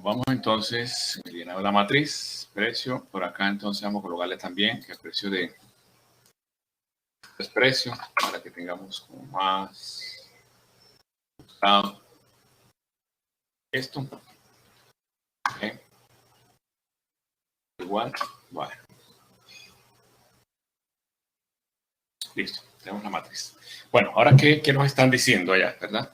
Vamos entonces, llenado la matriz, precio, por acá entonces vamos a colocarle también que el precio de precio para que tengamos como más ajustado esto. Okay. Igual, vale. Listo, tenemos la matriz. Bueno, ahora ¿qué nos están diciendo allá, verdad?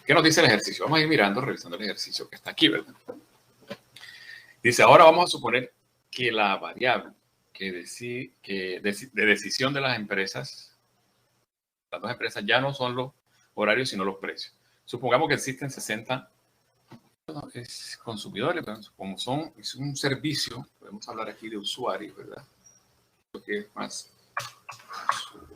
¿Qué nos dice el ejercicio? Vamos a ir mirando, revisando el ejercicio que está aquí, ¿verdad? Dice, ahora vamos a suponer que la variable de decisión de las empresas, las dos empresas ya no son los horarios, sino los precios. Supongamos que existen 60 consumidores, pero como es un servicio, podemos hablar aquí de usuarios, ¿verdad? Lo que es más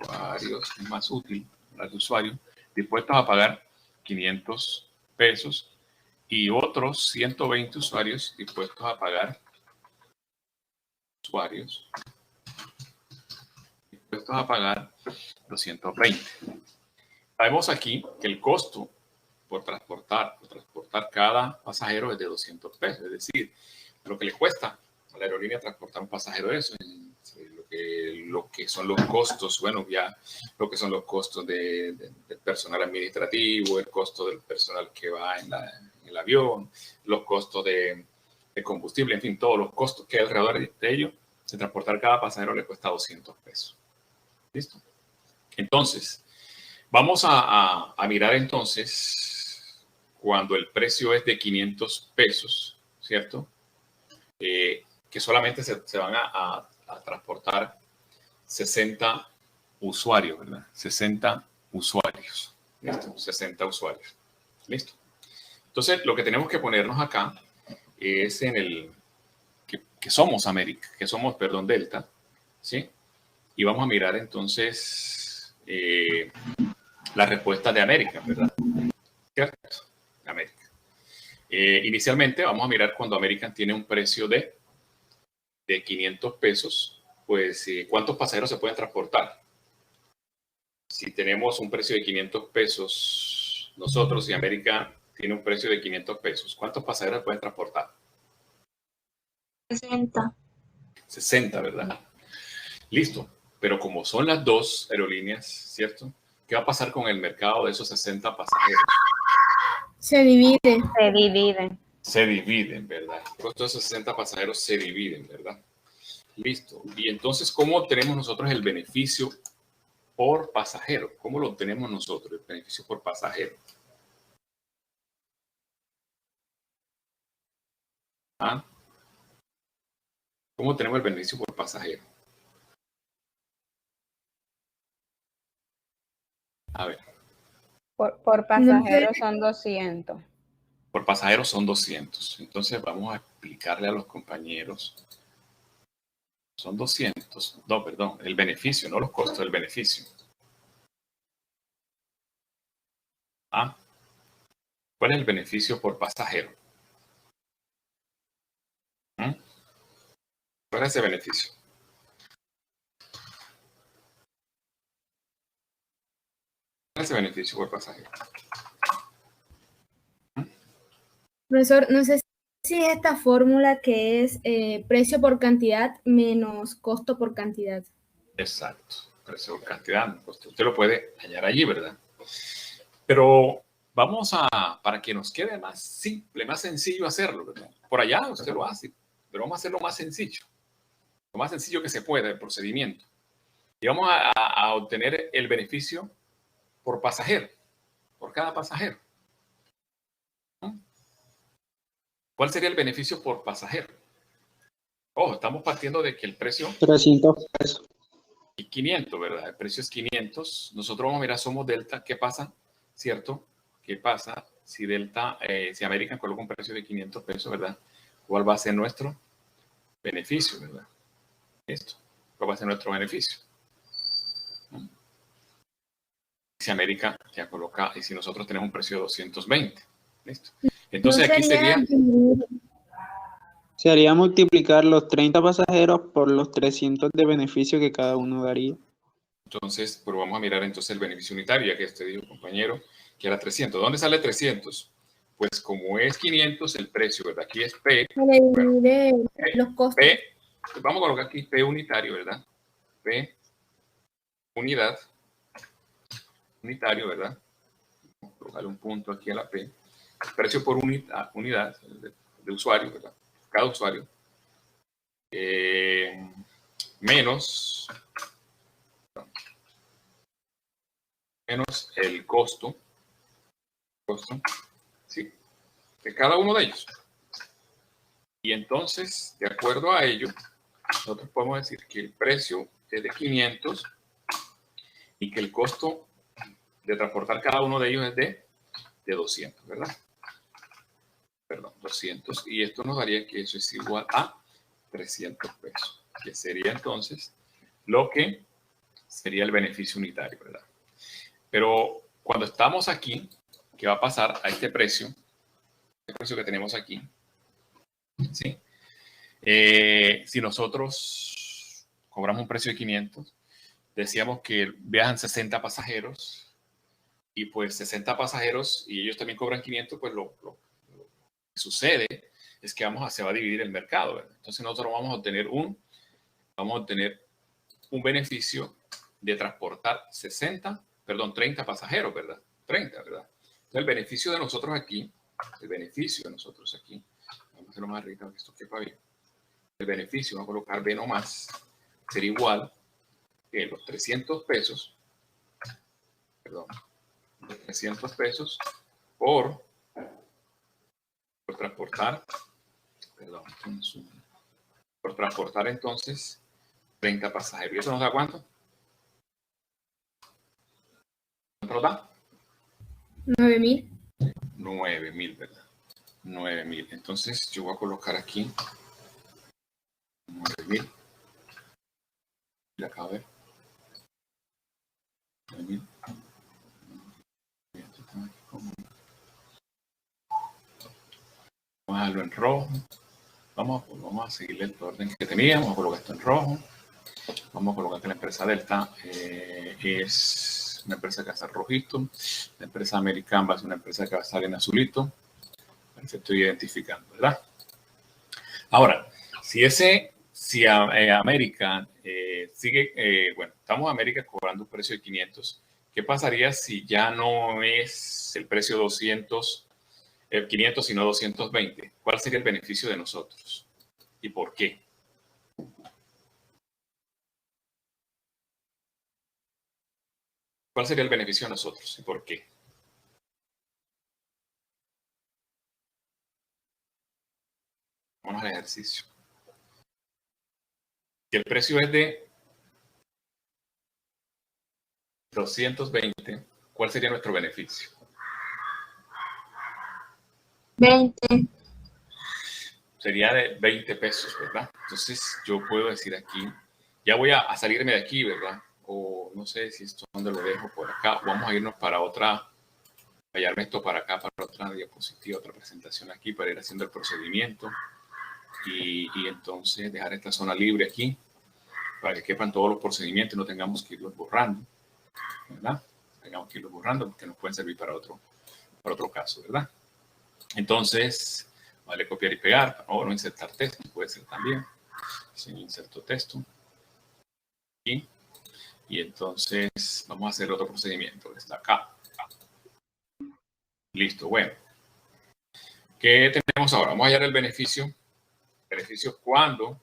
usuarios, es más útil para el usuario, dispuestos a pagar 500 pesos y otros 120 usuarios dispuestos a pagar dispuestos a pagar 220. Sabemos aquí que el costo por transportar cada pasajero es de 200 pesos, es decir, lo que le cuesta a la aerolínea transportar un pasajero eso, lo que son los costos, bueno, ya lo que son los costos del personal administrativo, el costo del personal que va en el avión, los costos de combustible, en fin, todos los costos que hay alrededor de ello, de transportar cada pasajero le cuesta 200 pesos. ¿Listo? Entonces, vamos a mirar entonces cuando el precio es de 500 pesos, ¿cierto? Que solamente se van a transportar 60 usuarios, ¿verdad? 60 usuarios. ¿Listo? 60 usuarios. ¿Listo? Entonces, lo que tenemos que ponernos acá es en el que somos América, perdón, Delta, ¿sí? Y vamos a mirar entonces la respuesta de América, ¿verdad? ¿Cierto? América. Inicialmente vamos a mirar cuando American tiene un precio de 500 pesos, pues ¿cuántos pasajeros se pueden transportar? Si tenemos un precio de 500 pesos nosotros y América tiene un precio de 500 pesos, ¿cuántos pasajeros se pueden transportar? 60. 60, ¿verdad? Listo. Pero como son las dos aerolíneas, ¿cierto? ¿Qué va a pasar con el mercado de esos 60 pasajeros? Se divide. Se dividen, ¿verdad? Todos esos 60 pasajeros se dividen, ¿verdad? Listo. Y entonces, ¿cómo obtenemos nosotros el beneficio por pasajero? ¿Cómo lo obtenemos nosotros, el beneficio por pasajero? ¿Ah? ¿Cómo tenemos el beneficio por pasajero? A ver. Por pasajero son 200. Por pasajero son 200. Entonces vamos a explicarle a los compañeros. Son 200. No, perdón. El beneficio, no los costos, el beneficio. ¿Ah? ¿Cuál es el beneficio por pasajero? ¿Mm? ¿Cuál es ese beneficio? ¿Cuál es ese beneficio por pasajero? Profesor, no sé si esta fórmula que es precio por cantidad menos costo por cantidad. Exacto. Precio por cantidad. Usted lo puede añadir allí, ¿verdad? Pero vamos para que nos quede más simple, más sencillo hacerlo, ¿verdad? Por allá usted lo hace, pero vamos a hacerlo más sencillo. Lo más sencillo que se pueda, el procedimiento. Y vamos a obtener el beneficio por pasajero, por cada pasajero. ¿Cuál sería el beneficio por pasajero? Ojo, estamos partiendo de que el precio... 300 pesos. Y 500, ¿verdad? El precio es 500. Nosotros vamos a mirar, somos Delta. ¿Qué pasa? ¿Cierto? ¿Qué pasa si Delta, si American coloca un precio de 500 pesos, ¿verdad? ¿Cuál va a ser nuestro beneficio, ¿verdad? Esto. ¿Cuál va a ser nuestro beneficio? Si América ya coloca, y si nosotros tenemos un precio de 220. ¿Listo? Entonces No aquí sería... Sería multiplicar los 30 pasajeros por los 300 de beneficio que cada uno daría. Entonces, pero vamos a mirar entonces el beneficio unitario, ya que usted dijo, compañero, que era 300. ¿Dónde sale 300? pues como es 500 el precio, ¿verdad? Aquí es P. Le Bueno, divide los costos. P, vamos a colocar aquí P unitario, ¿verdad? P unidad, unitario, ¿verdad? Vamos a colocarle un punto aquí a la P. Precio por unidad de usuario, ¿verdad? Cada usuario. Menos el costo, ¿sí? De cada uno de ellos. Y entonces, de acuerdo a ello, nosotros podemos decir que el precio es de 500 y que el costo de transportar cada uno de ellos es de 200, ¿verdad? Perdón, 200. Y esto nos daría que eso es igual a 300 pesos, que sería entonces lo que sería el beneficio unitario, ¿verdad? Pero cuando estamos aquí, ¿qué va a pasar a este precio que tenemos aquí? ¿Sí? Si nosotros cobramos un precio de 500, decíamos que viajan 60 pasajeros y pues 60 pasajeros y ellos también cobran 500, pues lo que sucede es que se va a dividir el mercado, ¿verdad? Entonces nosotros vamos a obtener un beneficio de transportar 30 pasajeros, ¿verdad? 30, ¿verdad? Entonces el beneficio de nosotros aquí, vamos a hacerlo más arriba que esto quepa bien. El beneficio, vamos a colocar B nomás, sería igual que los 300 pesos, perdón, los 300 pesos por transportar, perdón, por transportar entonces 30 pasajeros. ¿Y eso nos da cuánto? ¿Cuánto nos da? 9.000. 9.000, ¿verdad? 9.000. Entonces yo voy a colocar aquí 9.000. Acá a ver. 9.000. Vamos a dejarlo en rojo. Vamos a seguirle el orden que teníamos. Vamos a colocar esto en rojo. Vamos a colocar que la empresa Delta es una empresa que va a estar rojito. La empresa American va a ser una empresa que va a estar en azulito. Perfecto, identificando, ¿verdad? Ahora, si American sigue, bueno, estamos en América cobrando un precio de 500. ¿Qué pasaría si ya no es el precio 500, sino 220? ¿Cuál sería el beneficio de nosotros? ¿Y por qué? ¿Cuál sería el beneficio de nosotros y por qué? Vamos al ejercicio. Si el precio es de 220, ¿cuál sería nuestro beneficio? 20. Sería de 20 pesos, ¿verdad? Entonces yo puedo decir aquí, ya voy a salirme de aquí, ¿verdad? O no sé si esto donde lo dejo por acá. Vamos a irnos para otra, hallarme esto para acá, para otra diapositiva, otra presentación aquí, para ir haciendo el procedimiento. Y entonces dejar esta zona libre aquí, para que quepan todos los procedimientos y no tengamos que irlos borrando, ¿verdad? Tengamos que irlos borrando porque nos pueden servir para otro caso, ¿verdad? Entonces, vale copiar y pegar, o no insertar texto, puede ser también. Si inserto texto. Y entonces vamos a hacer otro procedimiento. Está acá. Listo, bueno. ¿Qué tenemos ahora? Vamos a hallar el beneficio. Beneficio cuando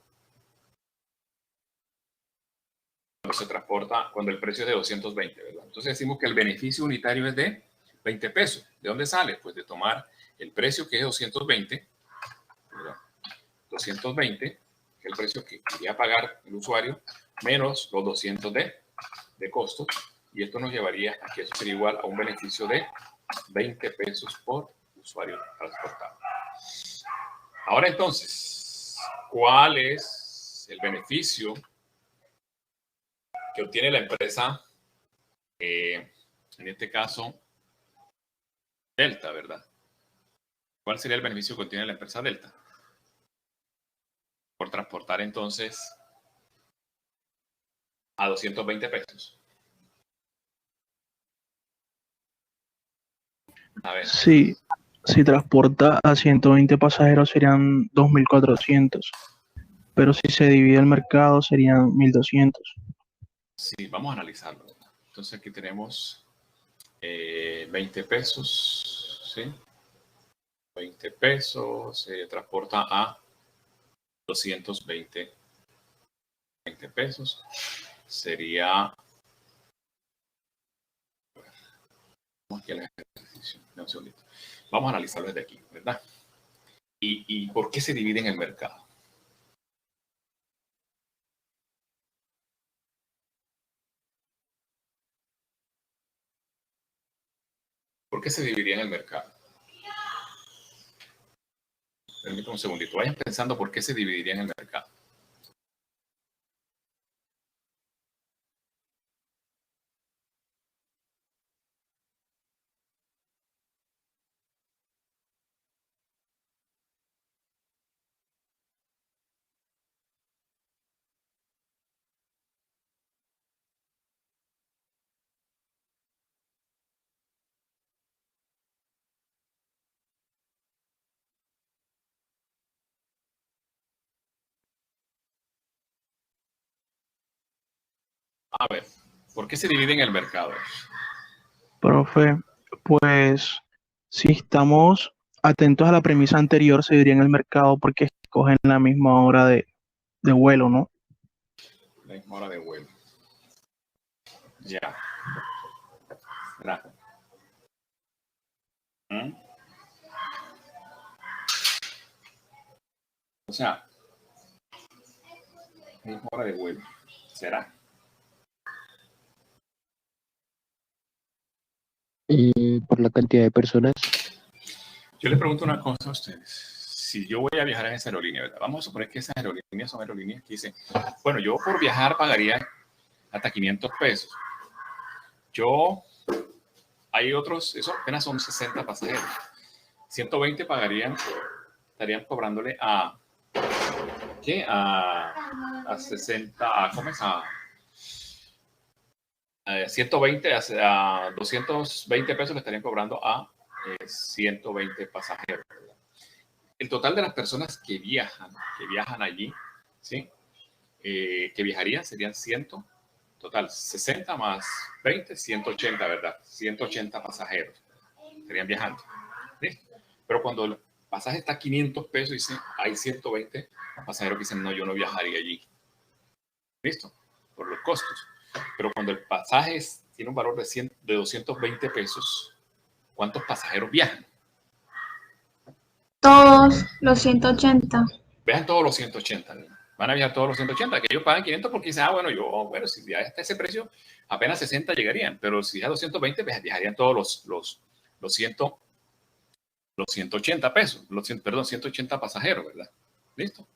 se transporta, cuando el precio es de 220, ¿verdad? Entonces decimos que el beneficio unitario es de 20 pesos. ¿De dónde sale? Pues de tomar el precio que es 220, ¿verdad? 220, que es el precio que quería pagar el usuario, menos los 200 de costo, y esto nos llevaría a que eso sería igual a un beneficio de 20 pesos por usuario transportado. Ahora entonces, ¿cuál es el beneficio que obtiene la empresa, en este caso, Delta, ¿verdad? ¿Cuál sería el beneficio que obtiene la empresa Delta? Por transportar entonces a 220 pesos. A ver. Sí, si transporta a 120 pasajeros serían 2.400, pero si se divide el mercado serían 1.200. Sí, vamos a analizarlo. Entonces aquí tenemos 20 pesos, ¿sí? 20 pesos, se transporta a 220 pesos. Sería... Vamos aquí al ejercicio. Un segundito. Vamos a analizarlo desde aquí, ¿verdad? ¿Y por qué se divide en el mercado? ¿Por qué se dividiría en el mercado? Permítame un segundito. Vayan pensando por qué se dividiría en el mercado. A ver, ¿por qué se divide en el mercado? Profe, pues si estamos atentos a la premisa anterior, se diría en el mercado porque escogen la misma hora de vuelo, ¿no? La misma hora de vuelo. Ya. ¿Verdad? O sea, la misma hora de vuelo. ¿Será? Por la cantidad de personas. Yo les pregunto una cosa a ustedes. Si yo voy a viajar en esa aerolínea, ¿verdad? Vamos a suponer que esas aerolíneas son aerolíneas que dicen, bueno, yo por viajar pagaría hasta 500 pesos. Hay otros, eso apenas son 60 pasajeros. 120 estarían cobrándole ¿qué? A 60, ¿cómo es? A 120, a 220 pesos le estarían cobrando a 120 pasajeros. El total de las personas que viajan allí, ¿sí? Que viajarían serían 60 más 20, 180, ¿verdad? 180 pasajeros estarían viajando. ¿Sí? Pero cuando el pasaje está a 500 pesos, dice, hay 120 pasajeros que dicen, no, yo no viajaría allí. ¿Listo? Por los costos. Pero cuando el pasaje tiene un valor de 220 pesos, ¿cuántos pasajeros viajan? Todos los 180. Viajan todos los 180. Van a viajar todos los 180, que ellos pagan 500 porque dicen, bueno, si ya está ese precio, apenas 60 llegarían, pero si ya 220, viajarían todos los 180 pesos, 180 pasajeros, ¿verdad? ¿Listo?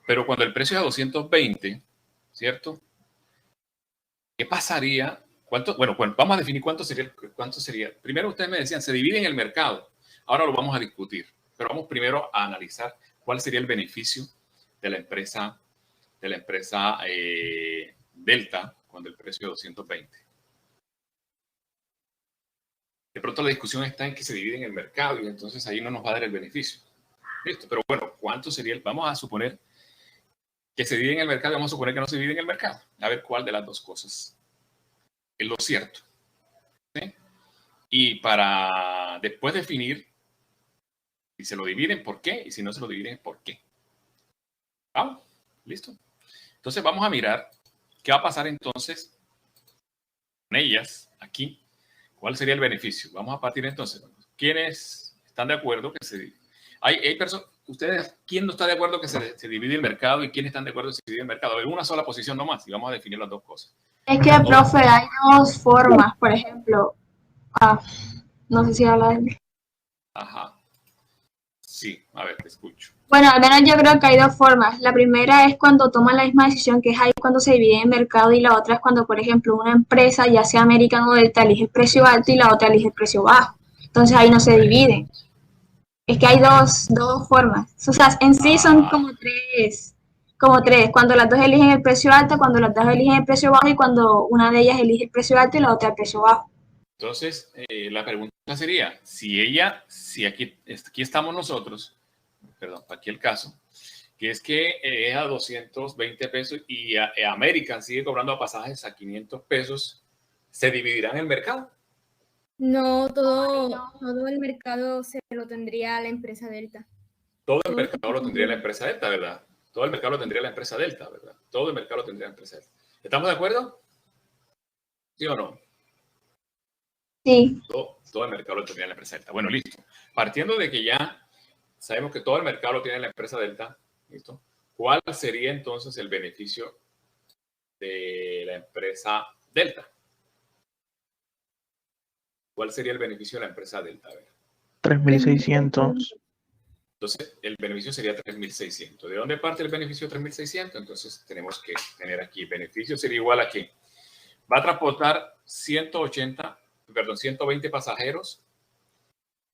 Pero cuando el precio es a 220, ¿cierto? ¿Qué pasaría? Bueno, vamos a definir cuánto sería. Primero ustedes me decían, se divide en el mercado. Ahora lo vamos a discutir, pero vamos primero a analizar cuál sería el beneficio de la empresa Delta cuando el precio es 220. De pronto la discusión está en que se divide en el mercado y entonces ahí no nos va a dar el beneficio. Listo, pero bueno, ¿cuánto sería? Vamos a suponer que se divide en el mercado y vamos a suponer que no se divide en el mercado. A ver cuál de las dos cosas es lo cierto. ¿Sí? Y para después definir si se lo dividen, ¿por qué? Y si no se lo dividen, ¿por qué? ¿Vamos? ¿Listo? Entonces vamos a mirar qué va a pasar entonces con ellas aquí. ¿Cuál sería el beneficio? Vamos a partir entonces. ¿Quiénes están de acuerdo que se divide? Hay personas, ustedes, ¿quién no está de acuerdo que se divide el mercado y quiénes están de acuerdo que se divide el mercado? Hay una sola posición nomás y vamos a definir las dos cosas. Es que, profe, hay dos formas, por ejemplo. No sé si habla de... Ajá. Sí, a ver, te escucho. Bueno, al menos yo creo que hay dos formas. La primera es cuando toman la misma decisión, que es ahí cuando se divide el mercado, y la otra es cuando, por ejemplo, una empresa, ya sea American o Delta, elige el precio alto y la otra elige el precio bajo. Entonces ahí no se divide. Es que hay dos formas. O sea, en sí son como tres. Cuando las dos eligen el precio alto, cuando las dos eligen el precio bajo y cuando una de ellas elige el precio alto y la otra el precio bajo. Entonces, la pregunta sería, si aquí estamos nosotros, perdón, aquí el caso, que es que es a 220 pesos y American sigue cobrando pasajes a 500 pesos, ¿se dividirá en el mercado? No, todo el mercado se lo tendría la empresa Delta. Todo el mercado lo tendría la empresa Delta, ¿verdad? Todo el mercado lo tendría la empresa Delta, ¿verdad? Todo el mercado lo tendría la empresa Delta. ¿Estamos de acuerdo? ¿Sí o no? Sí. Todo el mercado lo tendría la empresa Delta. Bueno, listo. Partiendo de que ya sabemos que todo el mercado lo tiene la empresa Delta, ¿listo? ¿Cuál sería entonces el beneficio de la empresa Delta? ¿Cuál sería el beneficio de la empresa Delta? A ver. 3.600. Entonces, el beneficio sería 3.600. ¿De dónde parte el beneficio de 3.600? Entonces, tenemos que tener aquí, el beneficio sería igual a que va a transportar 120 pasajeros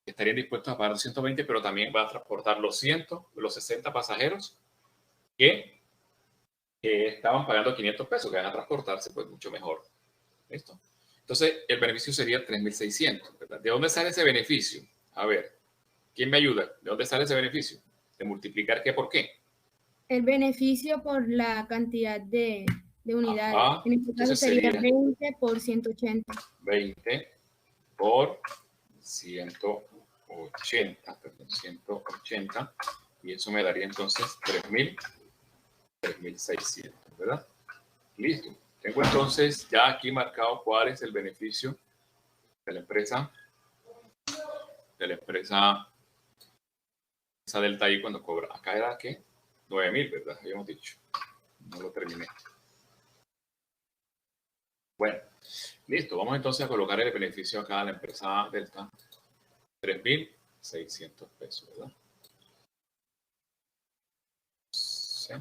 que estarían dispuestos a pagar 120, pero también va a transportar los 60 pasajeros que estaban pagando 500 pesos, que van a transportarse pues mucho mejor. ¿Listo? Entonces, el beneficio sería 3.600, ¿verdad? ¿De dónde sale ese beneficio? A ver, ¿quién me ayuda? ¿De dónde sale ese beneficio? ¿De multiplicar qué por qué? El beneficio por la cantidad de unidades. Ajá. En este caso sería 20 por 180. 20 por 180, y eso me daría entonces 3.600, ¿verdad? Listo. Tengo entonces ya aquí marcado cuál es el beneficio de la empresa Delta ahí cuando cobra. Acá era ¿qué? 9.000, ¿verdad? Habíamos dicho. No lo terminé. Bueno, listo. Vamos entonces a colocar el beneficio acá a la empresa Delta. 3.600 pesos, ¿verdad? Sí.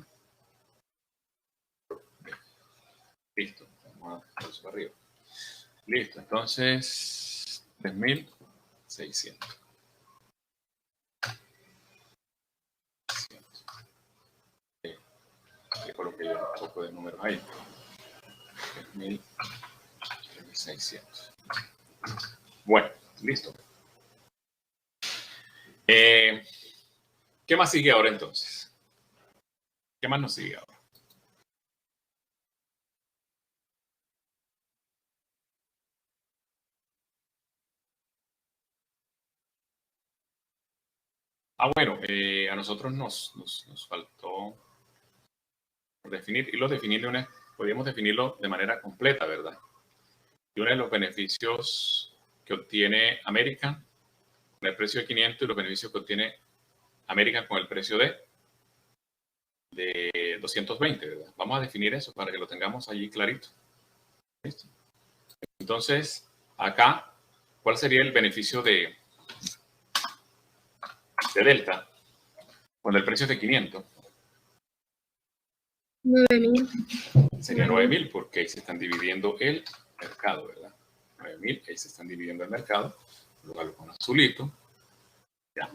Listo. Vamos a poner eso para arriba. Listo. Entonces, 3.600. Le coloqué yo un poco de números ahí. 3.600. Bueno, listo. ¿Qué más sigue ahora entonces? ¿Qué más nos sigue ahora? Bueno, a nosotros nos faltó definir, podríamos definirlo de manera completa, ¿verdad? Y uno de los beneficios que obtiene American con el precio de 500 y los beneficios que obtiene American con el precio de 220, ¿verdad? Vamos a definir eso para que lo tengamos allí clarito. ¿Listo? Entonces, acá, ¿cuál sería el beneficio de Delta cuando el precio es de 500? 9.000. Sería 9.000 porque ahí se están dividiendo el mercado, ¿verdad? 9.000, ahí se están dividiendo el mercado. Lo con azulito. ¿Ya?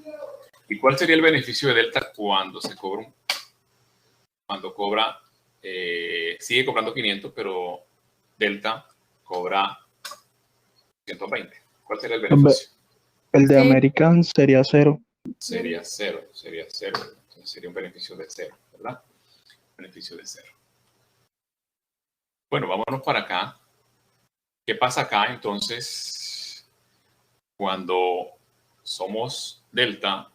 ¿Y cuál sería el beneficio de Delta cuando se cobra sigue cobrando 500, pero Delta cobra 120? ¿Cuál sería el beneficio? El de American sería 0. Sería cero. Entonces sería un beneficio de 0, ¿verdad? Beneficio de 0. Bueno, vámonos para acá. ¿Qué pasa acá entonces cuando somos Delta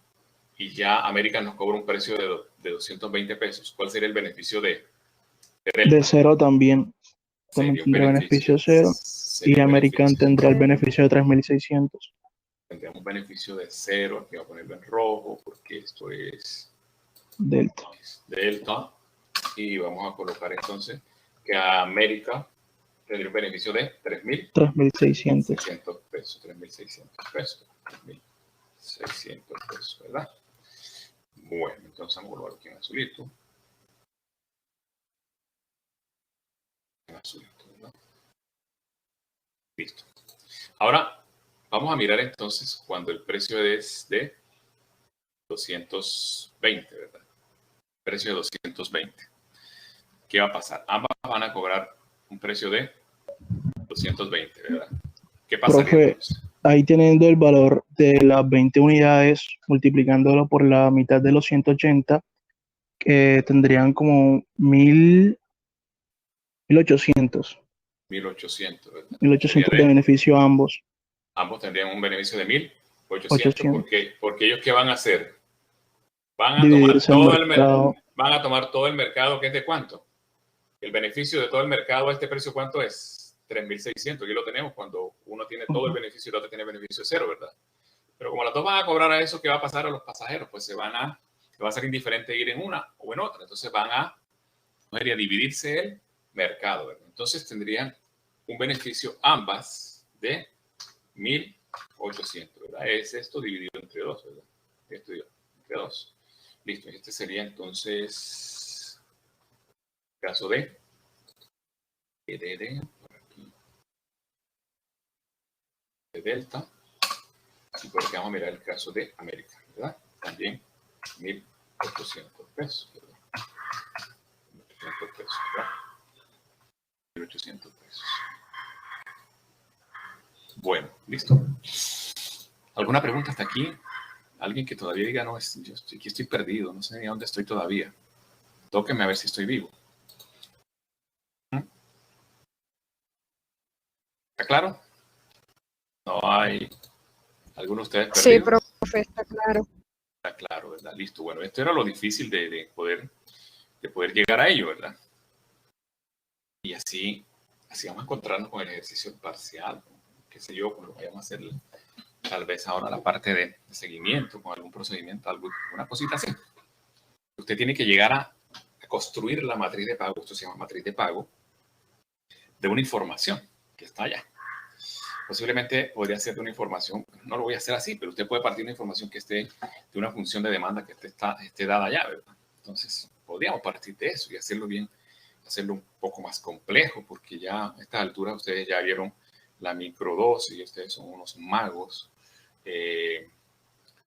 y ya American nos cobra un precio de 220 pesos? ¿Cuál sería el beneficio de Delta? De 0 también. Sería un tendría beneficio 0. Y American tendrá el beneficio de 3.600. Tendríamos un beneficio de 0. Aquí voy a ponerlo en rojo porque esto es Delta. Delta. Y vamos a colocar entonces que a América tendría un beneficio de 3.600 pesos. 3.600 pesos. 3.600 pesos, ¿verdad? Bueno, entonces vamos a colocar aquí en azulito. En azulito, ¿verdad? Listo. Ahora vamos a mirar entonces cuando el precio es de 220, ¿verdad? Precio de 220. ¿Qué va a pasar? Ambas van a cobrar un precio de 220, ¿verdad? ¿Qué pasaría Profe, entonces? ahí teniendo el valor de las 20 unidades, multiplicándolo por la mitad de los 180, que tendrían como 1.800, 1.800, ¿verdad? 1.800 de beneficio a ambos. Ambos tendrían un beneficio de 1.800. 800. Porque ellos, ¿qué van a hacer? Van a tomar Dividirse el todo el mercado. van a tomar todo el mercado, que es de cuánto. El beneficio de todo el mercado a este precio, ¿cuánto es? 3.600. Aquí lo tenemos cuando uno tiene todo el beneficio y el otro tiene beneficio cero, ¿verdad? Pero como las dos van a cobrar a eso, ¿qué va a pasar a los pasajeros? Pues le va a ser indiferente ir en una o en otra. Entonces van a dividirse el mercado, ¿verdad? Entonces tendrían un beneficio ambas de 1.800, ¿verdad? Es esto dividido entre dos, ¿verdad? Esto entre dos. Listo, este sería entonces el caso de por aquí, de Delta, y por aquí vamos a mirar el caso de América, ¿verdad? También 1.800 pesos, ¿verdad? 1.800 pesos, ¿verdad? 1.800 pesos. Bueno, listo. ¿Alguna pregunta hasta aquí? Alguien que todavía diga, no, yo aquí estoy perdido, no sé ni dónde estoy todavía. Tóquenme a ver si estoy vivo. ¿Está claro? No hay alguno de ustedes perdido. Sí, profe, está claro. Está claro, ¿verdad? Listo. Bueno, esto era lo difícil de poder llegar a ello, ¿verdad? Y así vamos a encontrarnos con el ejercicio parcial, qué sé yo, cuando vayamos a hacer tal vez ahora la parte de seguimiento con algún procedimiento, alguna cosita así. Usted tiene que llegar a construir la matriz de pago, esto se llama matriz de pago, de una información que está allá. Posiblemente podría ser de una información, no lo voy a hacer así, pero usted puede partir de una información que esté de una función de demanda que esté dada allá, ¿verdad? Entonces, podríamos partir de eso y hacerlo bien, hacerlo un poco más complejo, porque ya a estas alturas ustedes ya vieron la microdosis y ustedes son unos magos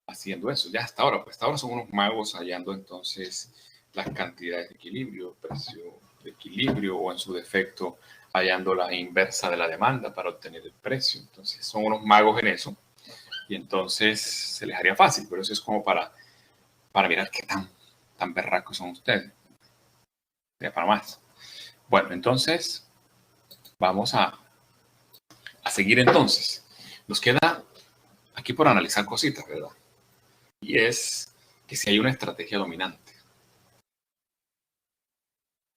haciendo eso. Ya hasta ahora son unos magos hallando entonces las cantidades de equilibrio, precio de equilibrio o en su defecto hallando la inversa de la demanda para obtener el precio. Entonces son unos magos en eso y entonces se les haría fácil, pero eso es como para mirar qué tan berracos son ustedes. Ya para más. Bueno, entonces vamos a seguir entonces. Nos queda aquí por analizar cositas, ¿verdad? Y es que si hay una estrategia dominante.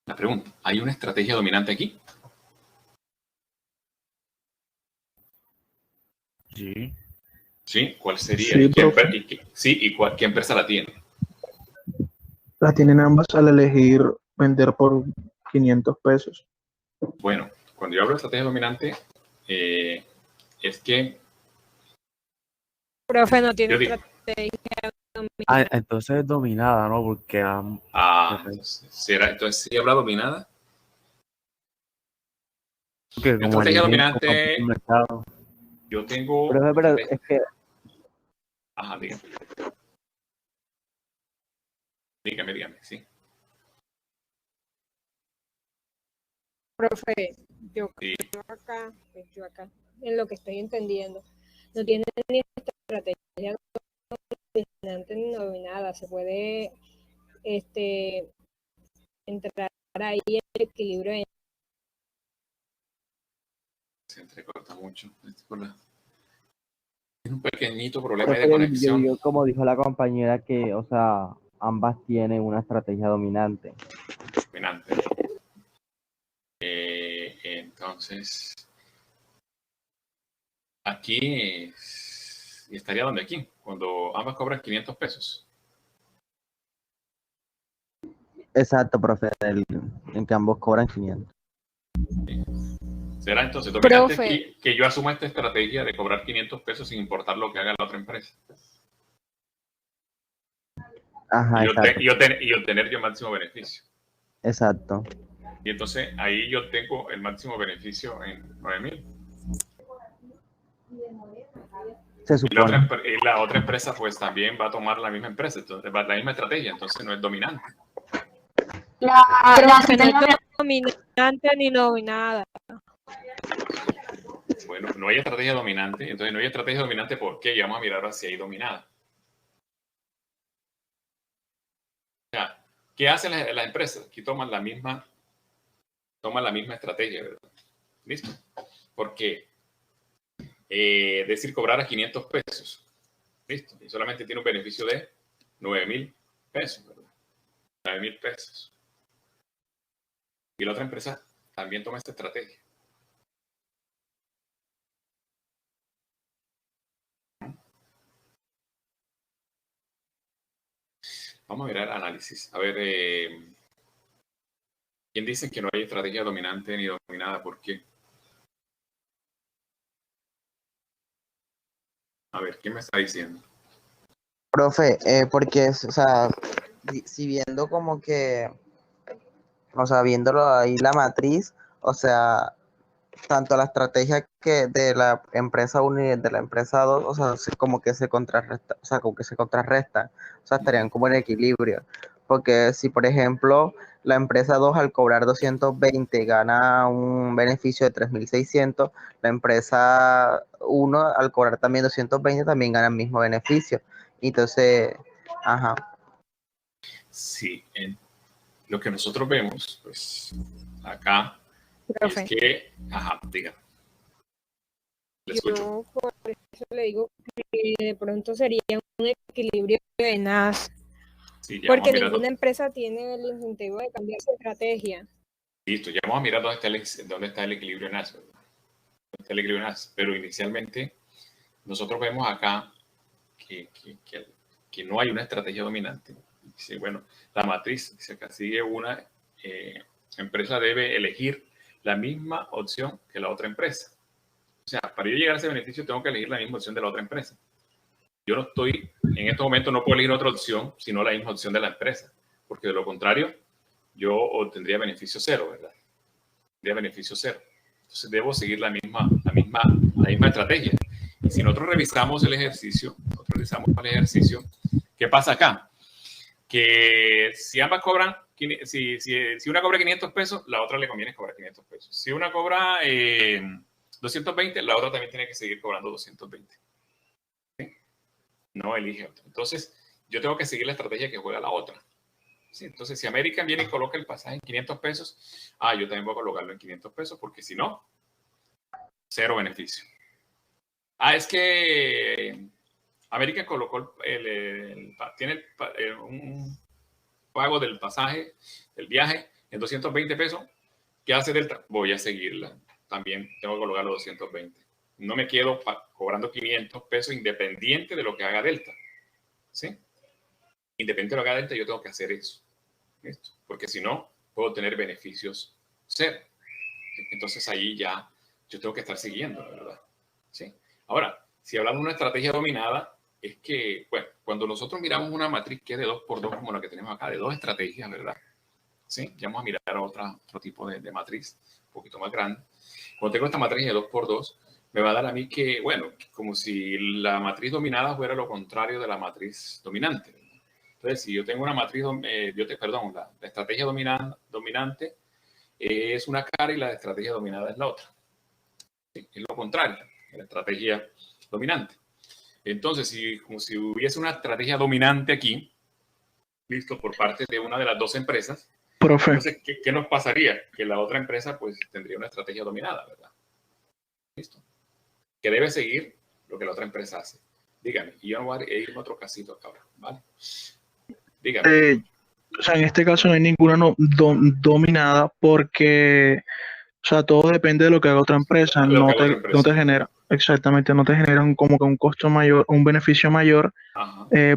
La pregunta, ¿hay una estrategia dominante aquí? Sí. ¿Sí? ¿Cuál sería? Sí, ¿Qué empresa la tiene? La tienen ambas al elegir vender por 500 pesos. Bueno, cuando yo hablo de estrategia dominante, es que... Profe, no tiene digo, estrategia. Entonces es dominada, ¿no? Porque entonces sí habla dominada. como Estrategia eligen dominante, el mercado. yo tengo... Pero es que Ajá, dígame. Dígame, sí. Profe, Sí. yo acá, en lo que estoy entendiendo, no tiene ni estrategia dominante ni dominada. Se puede entrar ahí en el equilibrio. Se entrecorta mucho. Es un pequeñito problema profe, de conexión. yo como dijo la compañera que, o sea, ambas tienen una estrategia dominante. Dominante. Entonces, aquí estaría donde aquí, cuando ambas cobran 500 pesos. Exacto, profe, en que ambos cobran 500. Sí. Será entonces dominante Profe. aquí que yo asuma esta estrategia de cobrar 500 pesos sin importar lo que haga la otra empresa. Ajá, exacto. Y obtener yo máximo beneficio. Exacto. Y entonces ahí yo tengo el máximo beneficio en 9.000. Se supone. Y la otra empresa pues también va a tomar la misma empresa, entonces la misma estrategia, entonces no es dominante. La No estrategia es dominante ni dominada. Bueno, no hay estrategia dominante. Entonces, no hay estrategia dominante, ¿por qué? Y vamos a mirar ahora si hay dominada. O sea, ¿qué hacen las empresas? Aquí toman la misma estrategia, ¿verdad? ¿Listo? Porque, es decir, cobrar a 500 pesos. ¿Listo? Y solamente tiene un beneficio de 9.000 pesos, ¿verdad? 9.000 pesos. Y la otra empresa también toma esta estrategia. Vamos a mirar análisis. A ver, ¿quién dice que no hay estrategia dominante ni dominada? ¿Por qué? A ver, ¿quién me está diciendo? Profe, porque, o sea, si viendo como que, o sea, viéndolo ahí la matriz, o sea, tanto la estrategia que de la empresa 1 y de la empresa 2, o sea, como que se contrarresta, o sea, como que se contrarrestan, o sea, estarían como en equilibrio. Porque si, por ejemplo, la empresa 2 al cobrar 220 gana un beneficio de 3.600, la empresa 1 al cobrar también 220 también gana el mismo beneficio. Entonces, ajá. Sí, lo que nosotros vemos, pues, acá, Profe, es que, ajá, diga. Le escucho. yo por eso le digo que de pronto sería un equilibrio de nada, Sí, ya vamos porque a mirar, ninguna empresa tiene el incentivo de cambiar su estrategia. listo, ya vamos a mirar dónde está el equilibrio en AS, ¿verdad? Dónde está el equilibrio en AS. Pero inicialmente, nosotros vemos acá que no hay una estrategia dominante. Dice, bueno, la matriz, dice acá, sigue una empresa debe elegir la misma opción que la otra empresa. O sea, para yo llegar a ese beneficio tengo que elegir la misma opción de la otra empresa. Yo no estoy, en estos momentos no puedo elegir otra opción, sino la misma opción de la empresa. Porque de lo contrario, yo obtendría beneficio cero, ¿verdad? Tendría beneficio cero. Entonces debo seguir la misma estrategia. Y si nosotros revisamos el ejercicio, ¿qué pasa acá? Que si ambas cobran, si una cobra 500 pesos, la otra le conviene cobrar 500 pesos. Si una cobra 220, la otra también tiene que seguir cobrando 220. ¿Sí? No elige otra. Entonces, yo tengo que seguir la estrategia que juega la otra. ¿Sí? Entonces, si American viene y coloca el pasaje en 500 pesos, yo también voy a colocarlo en 500 pesos porque si no, cero beneficio. Es que American colocó tiene un pago del pasaje, del viaje, en 220 pesos. ¿Qué hace Delta? Voy a seguirla. También tengo que colocar los 220. No me quedo cobrando 500 pesos independiente de lo que haga Delta. ¿Sí? Independiente de lo que haga Delta, yo tengo que hacer eso. ¿Listo? Porque si no, puedo tener beneficios cero. Entonces ahí ya yo tengo que estar siguiendo, ¿verdad? ¿Sí? Ahora, si hablamos de una estrategia dominada, es que, bueno, cuando nosotros miramos una matriz que es de 2x2, como la que tenemos acá, de dos estrategias, ¿verdad? ¿Sí? Ya vamos a mirar otro tipo de matriz, un poquito más grande. Cuando tengo esta matriz de 2x2, me va a dar a mí que, bueno, como si la matriz dominada fuera lo contrario de la matriz dominante. Entonces, si yo tengo una matriz, la estrategia dominante es una cara y la estrategia dominada es la otra. ¿Sí? Es lo contrario de la estrategia dominante. Entonces, como si hubiese una estrategia dominante aquí, listo, por parte de una de las dos empresas, Profe, entonces, ¿qué nos pasaría? Que la otra empresa, pues, tendría una estrategia dominada, ¿verdad? Listo. Que debe seguir lo que la otra empresa hace. Dígame, y yo no voy a ir en otro casito acá ahora, ¿vale? Dígame. o sea, en este caso no hay ninguna dominada porque, o sea, todo depende de lo que haga otra empresa. Lo que haga otra No empresa. te genera, exactamente, no te genera como que un costo mayor, un beneficio mayor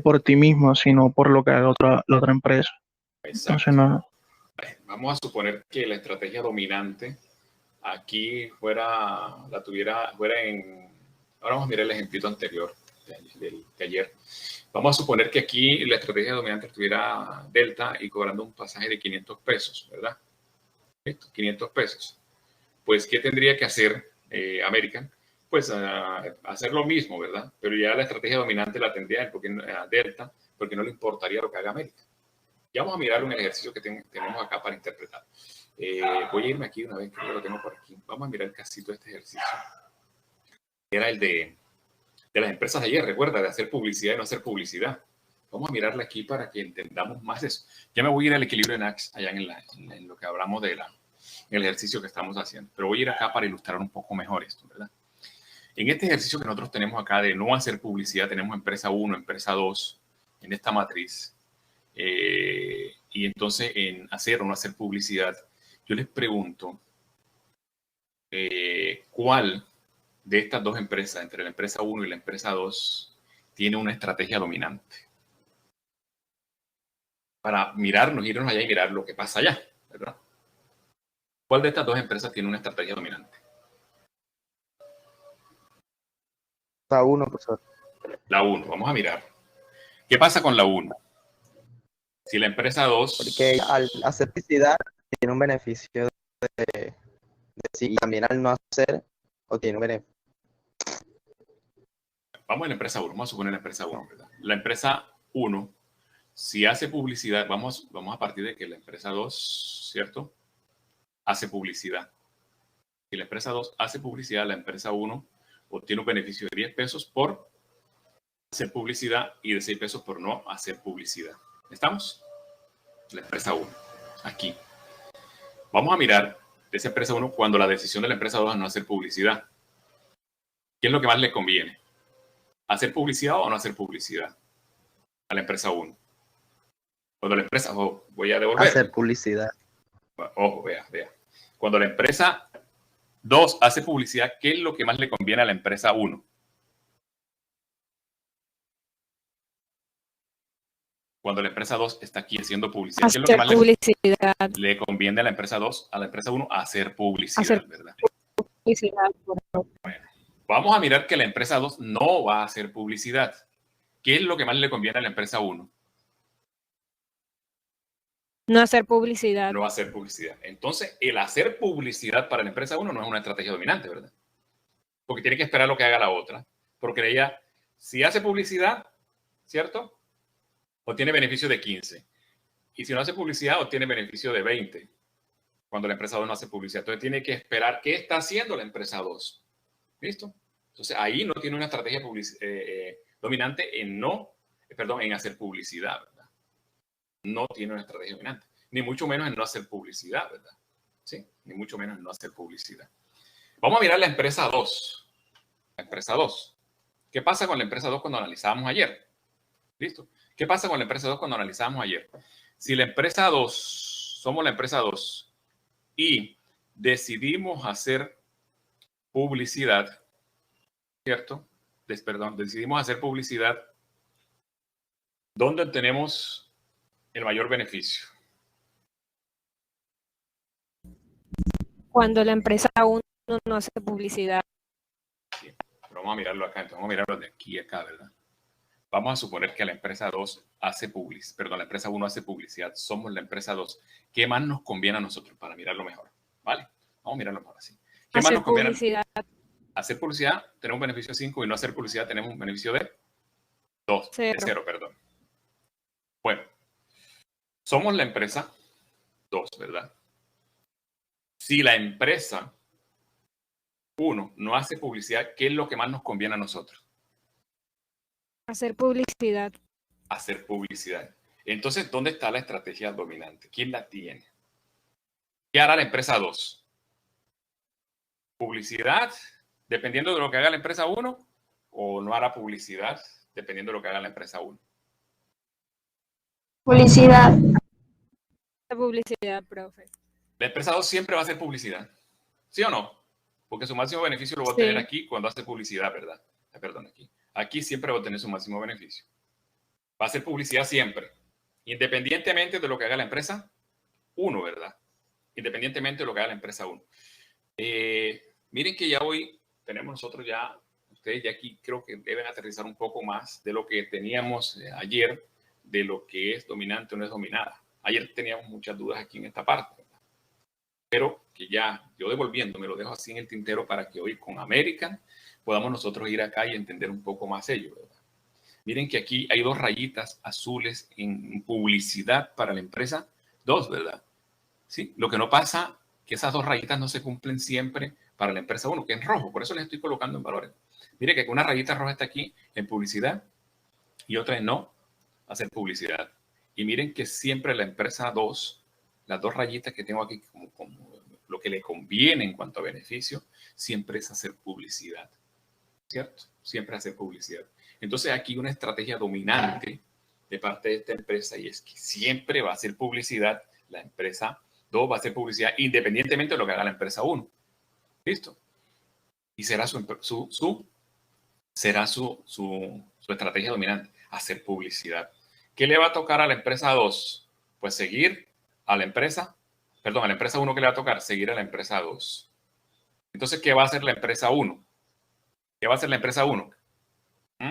por ti mismo, sino por lo que haga la otra empresa. Exacto. Entonces, no. Vamos a suponer que la estrategia dominante aquí fuera en... Ahora vamos a mirar el ejemplito anterior de ayer. Vamos a suponer que aquí la estrategia dominante estuviera Delta y cobrando un pasaje de 500 pesos, ¿verdad? 500 pesos. Pues, ¿qué tendría que hacer American? Pues hacer lo mismo, ¿verdad? Pero ya la estrategia dominante la tendría Delta, porque no le importaría lo que haga American. Ya vamos a mirar un ejercicio que tenemos acá para interpretar. Voy a irme aquí una vez, creo que lo tengo por aquí. Vamos a mirar el casito de este ejercicio. era el de las empresas de ayer, recuerda, de hacer publicidad y no hacer publicidad. Vamos a mirarla aquí para que entendamos más eso. Ya me voy a ir al equilibrio en Axe, allá en lo que hablamos en el ejercicio que estamos haciendo. Pero voy a ir acá para ilustrar un poco mejor esto, ¿verdad? En este ejercicio que nosotros tenemos acá de no hacer publicidad, tenemos empresa 1, empresa 2, en esta matriz. Y entonces en hacer o no hacer publicidad, yo les pregunto, ¿cuál de estas dos empresas, entre la empresa 1 y la empresa 2, tiene una estrategia dominante? Para mirarnos, irnos allá y mirar lo que pasa allá, ¿verdad? ¿Cuál de estas dos empresas tiene una estrategia dominante? La 1, profesor. La 1, vamos a mirar. ¿Qué pasa con la 1? Si la empresa 2... Porque al hacer publicidad tiene un beneficio de sí, y también al no hacer, o tiene un beneficio. Vamos a la empresa 1, vamos a suponer la empresa 1, ¿verdad? La empresa 1, si hace publicidad, vamos a partir de que la empresa 2, ¿cierto? Hace publicidad. Si la empresa 2 hace publicidad, la empresa 1 obtiene un beneficio de 10 pesos por hacer publicidad y de 6 pesos por no hacer publicidad. ¿Estamos? La empresa 1, aquí. Vamos a mirar de esa empresa 1 cuando la decisión de la empresa 2 es no hacer publicidad. ¿Qué es lo que más le conviene? ¿Hacer publicidad o no hacer publicidad a la empresa 1? Cuando la empresa... voy a devolver. Hacer publicidad. Ojo, vea. Cuando la empresa 2 hace publicidad, ¿qué es lo que más le conviene a la empresa 1? Cuando la empresa 2 está aquí haciendo publicidad, ¿qué es lo que más le conviene a la empresa 2, a la empresa 1? Hacer publicidad, ¿verdad? Bueno, vamos a mirar que la empresa 2 no va a hacer publicidad. ¿Qué es lo que más le conviene a la empresa 1? No hacer publicidad. No hacer publicidad. Entonces, el hacer publicidad para la empresa 1 no es una estrategia dominante, ¿verdad? Porque tiene que esperar lo que haga la otra. Porque ella, si hace publicidad, ¿cierto? Obtiene beneficio de 15. Y si no hace publicidad, obtiene beneficio de 20. Cuando la empresa 2 no hace publicidad. Entonces, tiene que esperar qué está haciendo la empresa 2. ¿Listo? Entonces, ahí no tiene una estrategia dominante en hacer publicidad, ¿verdad? No tiene una estrategia dominante, ni mucho menos en no hacer publicidad, ¿verdad? Sí, ni mucho menos en no hacer publicidad. Vamos a mirar la empresa 2. La empresa 2. ¿Qué pasa con la empresa 2 cuando analizábamos ayer? ¿Listo? ¿Qué pasa con la empresa 2 cuando analizábamos ayer? Si la empresa 2, somos la empresa 2 y decidimos hacer publicidad, ¿cierto? Decidimos hacer publicidad, ¿dónde obtenemos el mayor beneficio? Cuando la empresa 1 no hace publicidad. Sí, pero vamos a mirarlo acá, entonces vamos a mirarlo de aquí a acá, ¿verdad? Vamos a suponer que la empresa 2 hace publicidad, perdón, la empresa 1 hace publicidad, somos la empresa 2. ¿Qué más nos conviene a nosotros para mirarlo mejor? ¿Vale? Vamos a mirarlo mejor así. ¿Qué más nos conviene? Publicidad. Hacer publicidad, tenemos un beneficio de 5 y no hacer publicidad tenemos un beneficio de 2, de 0, perdón. Bueno, somos la empresa 2, ¿verdad? Si la empresa 1 no hace publicidad, ¿qué es lo que más nos conviene a nosotros? Hacer publicidad. Hacer publicidad. Entonces, ¿dónde está la estrategia dominante? ¿Quién la tiene? ¿Qué hará la empresa 2? ¿Publicidad dependiendo de lo que haga la empresa 1 o no hará publicidad dependiendo de lo que haga la empresa 1? Publicidad. Publicidad, profe. La empresa 2 siempre va a hacer publicidad. ¿Sí o no? Porque su máximo beneficio lo va a tener aquí cuando hace publicidad, ¿verdad? Perdón, aquí. Aquí siempre va a tener su máximo beneficio. Va a hacer publicidad siempre. Independientemente de lo que haga la empresa 1, ¿verdad? Independientemente de lo que haga la empresa 1. Miren que ya hoy tenemos nosotros ya, ustedes ya aquí creo que deben aterrizar un poco más de lo que teníamos ayer, de lo que es dominante o no es dominada. Ayer teníamos muchas dudas aquí en esta parte, ¿verdad? Pero que ya yo devolviéndome lo dejo así en el tintero para que hoy con American podamos nosotros ir acá y entender un poco más ello, ¿verdad? Miren que aquí hay 2 rayitas azules en publicidad para la empresa 2, ¿verdad? Sí, lo que no pasa que esas 2 rayitas no se cumplen siempre para la empresa 1, que es en rojo, por eso les estoy colocando en valores. Mire que una rayita roja está aquí en publicidad y otra en no hacer publicidad. Y miren que siempre la empresa 2, las dos rayitas que tengo aquí como lo que le conviene en cuanto a beneficio, siempre es hacer publicidad, ¿cierto? Siempre hacer publicidad. Entonces aquí una estrategia dominante de parte de esta empresa y es que siempre va a hacer publicidad, la empresa 2 va a hacer publicidad independientemente de lo que haga la empresa 1. ¿Listo? Y será su estrategia dominante, hacer publicidad. ¿Qué le va a tocar a la empresa 2? Pues seguir a la empresa, a la empresa 1 que le va a tocar, seguir a la empresa 2. Entonces, ¿qué va a hacer la empresa 1? ¿Qué va a hacer la empresa 1? ¿Qué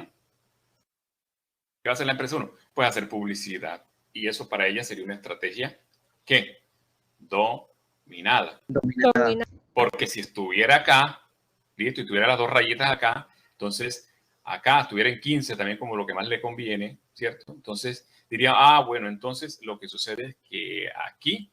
va a hacer la empresa 1? Pues hacer publicidad. Y eso para ella sería una estrategia, ¿qué? Dominada. Porque si estuviera acá, listo, y tuviera las dos rayitas acá, entonces acá estuviera en 15 también como lo que más le conviene, ¿cierto? Entonces diría, bueno, entonces lo que sucede es que aquí,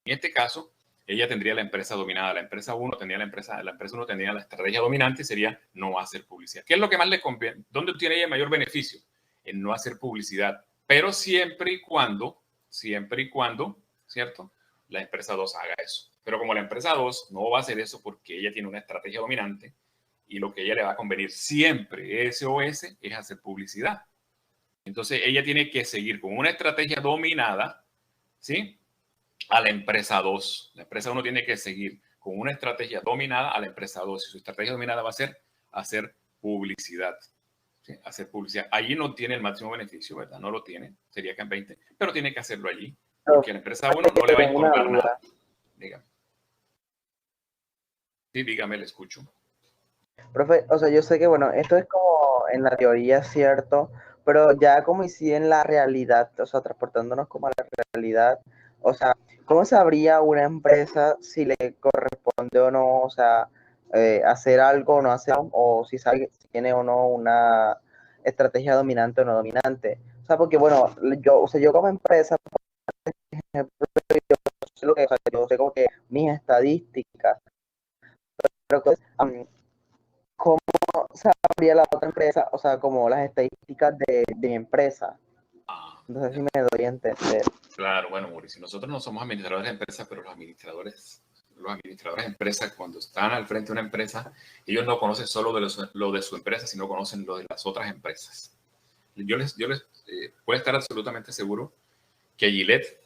en este caso, ella tendría la empresa dominada, la empresa 1 tendría la empresa 1 tendría la estrategia dominante, sería no hacer publicidad. ¿Qué es lo que más le conviene? ¿Dónde tiene ella mayor beneficio? En no hacer publicidad, pero siempre y cuando, ¿cierto? La empresa 2 haga eso. Pero como la empresa 2 no va a hacer eso porque ella tiene una estrategia dominante y lo que a ella le va a convenir siempre, SOS, es hacer publicidad. Entonces ella tiene que seguir con una estrategia dominada, ¿sí? A la empresa 2. La empresa 1 tiene que seguir con una estrategia dominada a la empresa 2. Y su estrategia dominada va a ser hacer publicidad. ¿Sí? Hacer publicidad. Allí no tiene el máximo beneficio, ¿verdad? No lo tiene. Sería que en 20. Pero tiene que hacerlo allí. Porque a la empresa 1 no le va a importar nada. Dígame. Sí, dígame, le escucho. Profe, o sea, yo sé que, bueno, esto es como en la teoría cierto, pero ya como y si en la realidad, o sea, transportándonos como a la realidad, o sea, ¿cómo sabría una empresa si le corresponde o no, o sea, hacer algo o no hacer, o si sabe si tiene o no una estrategia dominante o no dominante? O sea, porque, bueno, yo como empresa, por ejemplo, yo sé como que mis estadísticas, pero ¿cómo sabría la otra empresa, o sea, como las estadísticas de mi empresa? Entonces, si me doy a entender. Claro, bueno, Mauricio, nosotros no somos administradores de empresas, pero los administradores de empresas, cuando están al frente de una empresa, ellos no conocen solo lo de su empresa, sino conocen lo de las otras empresas. Yo les puedo estar absolutamente seguro que Gillette,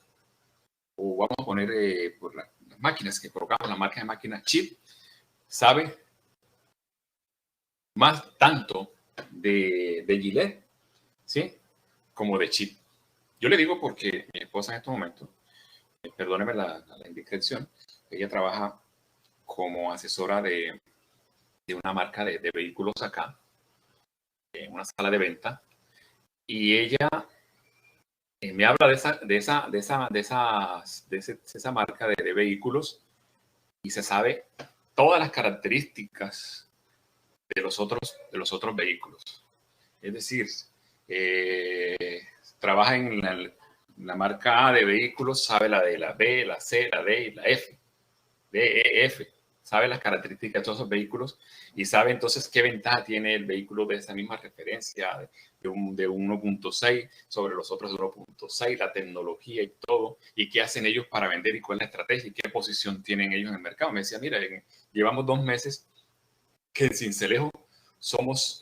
o vamos a poner por las máquinas que colocamos, la marca de máquinas Chip, sabe más tanto de Gillette, ¿sí? Como de Chip. Yo le digo porque mi esposa en estos momentos, perdóneme la indiscreción, ella trabaja como asesora de una marca de vehículos acá, en una sala de venta, y ella me habla de esa marca de vehículos y se sabe todas las características de los otros vehículos. Es decir, trabaja en la marca A de vehículos, sabe la de la B, la C, la D y la F. D, E, F. Sabe las características de todos esos vehículos y sabe entonces qué ventaja tiene el vehículo de esa misma referencia de 1.6 sobre los otros de 1.6, la tecnología y todo, y qué hacen ellos para vender y cuál es la estrategia y qué posición tienen ellos en el mercado. Me decía, mira, llevamos 2 meses que en Sincelejo somos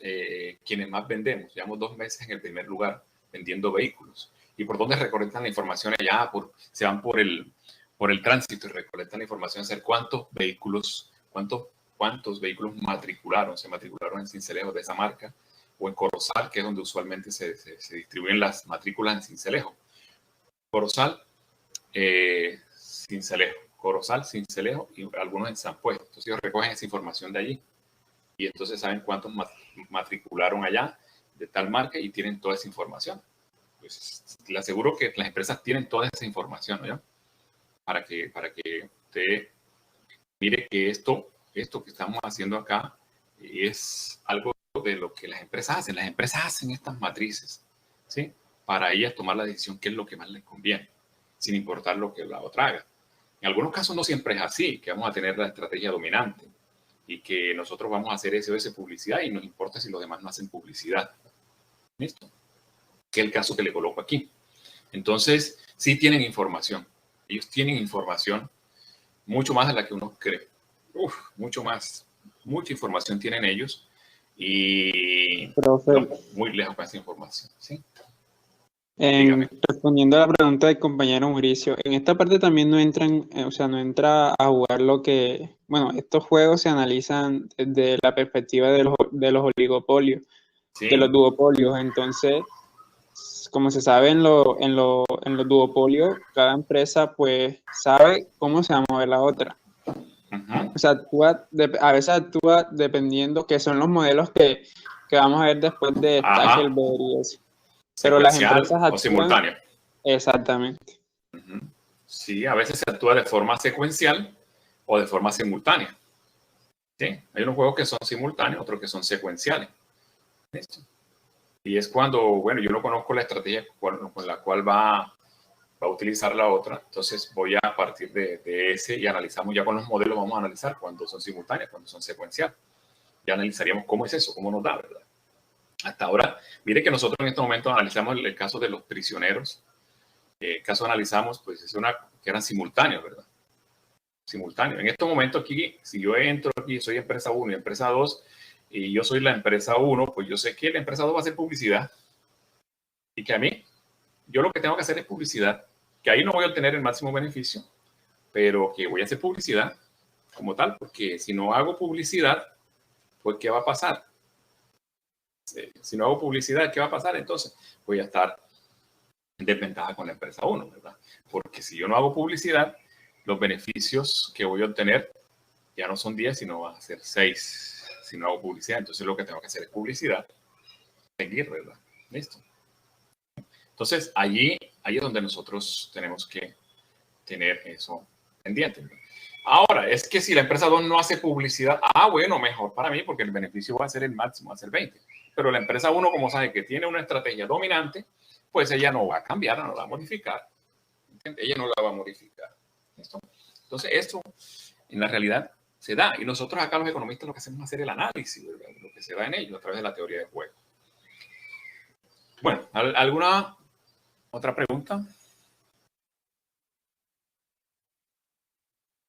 quienes más vendemos. Llevamos 2 meses en el primer lugar vendiendo vehículos. ¿Y por dónde recolectan la información allá? Se van por el tránsito y recolectan la información, hacer cuántos vehículos matricularon, se matricularon en Sincelejo de esa marca, o en Corozal, que es donde usualmente se distribuyen las matrículas en Sincelejo. Corozal, Sincelejo. Corozal, Sincelejo y algunos en San Pues. Entonces ellos recogen esa información de allí y entonces saben cuántos matricularon allá de tal marca y tienen toda esa información. Pues le aseguro que las empresas tienen toda esa información, ¿no? Para que usted mire que esto que estamos haciendo acá es algo de lo que las empresas hacen. Las empresas hacen estas matrices, ¿sí? Para ellas tomar la decisión qué es lo que más les conviene, sin importar lo que la otra haga. En algunos casos no siempre es así, que vamos a tener la estrategia dominante. y que nosotros vamos a hacer SOS publicidad y nos importa si los demás no hacen publicidad. ¿Listo? Que es el caso que le coloco aquí. Entonces, sí tienen información. Ellos tienen información mucho más de la que uno cree. Mucho más. Mucha información tienen ellos y Profe, no, muy lejos con esa información. ¿Sí? Dígame. respondiendo a la pregunta del compañero Mauricio, en esta parte también no entran, o sea, no entra a jugar lo que, bueno, estos juegos se analizan desde la perspectiva de los oligopolios, Sí. de los duopolios. Entonces, como se sabe en los duopolios, cada empresa pues sabe cómo se va a mover la otra. O sea, a veces actúa dependiendo que son los modelos que vamos a ver después de Stackelberg y eso. Pero las empresas actúan, o simultáneo. Exactamente. Sí, a veces se actúa de forma secuencial o de forma simultánea. ¿Sí? Hay unos juegos que son simultáneos, otros que son secuenciales. ¿Listo? Y es cuando, bueno, yo no conozco la estrategia con la cual va a utilizar la otra, entonces voy a partir de ese y analizamos ya con los modelos, vamos a analizar cuándo son simultáneos, cuándo son secuenciales. Ya analizaríamos cómo es eso, cómo nos da, ¿verdad? Hasta ahora, mire que nosotros en este momento analizamos el caso de los prisioneros. El caso analizamos, pues es que eran simultáneos, ¿verdad? Simultáneos. En este momento aquí, si yo entro aquí, soy empresa 1 y empresa 2, y yo soy la empresa 1, pues yo sé que la empresa 2 va a hacer publicidad. Y que a mí, yo lo que tengo que hacer es publicidad, que ahí no voy a obtener el máximo beneficio, pero que voy a hacer publicidad como tal, porque si no hago publicidad, pues ¿qué va a pasar? Si no hago publicidad, ¿qué va a pasar? Entonces voy a estar en desventaja con la empresa 1, ¿verdad? Porque si yo no hago publicidad, los beneficios que voy a obtener ya no son 10, sino van a ser 6 si no hago publicidad. Entonces lo que tengo que hacer es publicidad, seguir, ¿verdad? Listo. Entonces ahí es donde nosotros tenemos que tener eso pendiente, ¿verdad? Ahora, es que si la empresa 2 no hace publicidad, bueno, mejor para mí porque el beneficio va a ser el máximo, va a ser 20. Pero la empresa 1, como sabe que tiene una estrategia dominante, pues ella no va a cambiar, no la va a modificar. ¿Entiendes? Ella no la va a modificar. ¿Listo? Entonces, esto en la realidad se da. Y nosotros acá los economistas lo que hacemos es hacer el análisis, ¿verdad? De lo que se da en ello a través de la teoría de juego. Bueno, ¿alguna otra pregunta?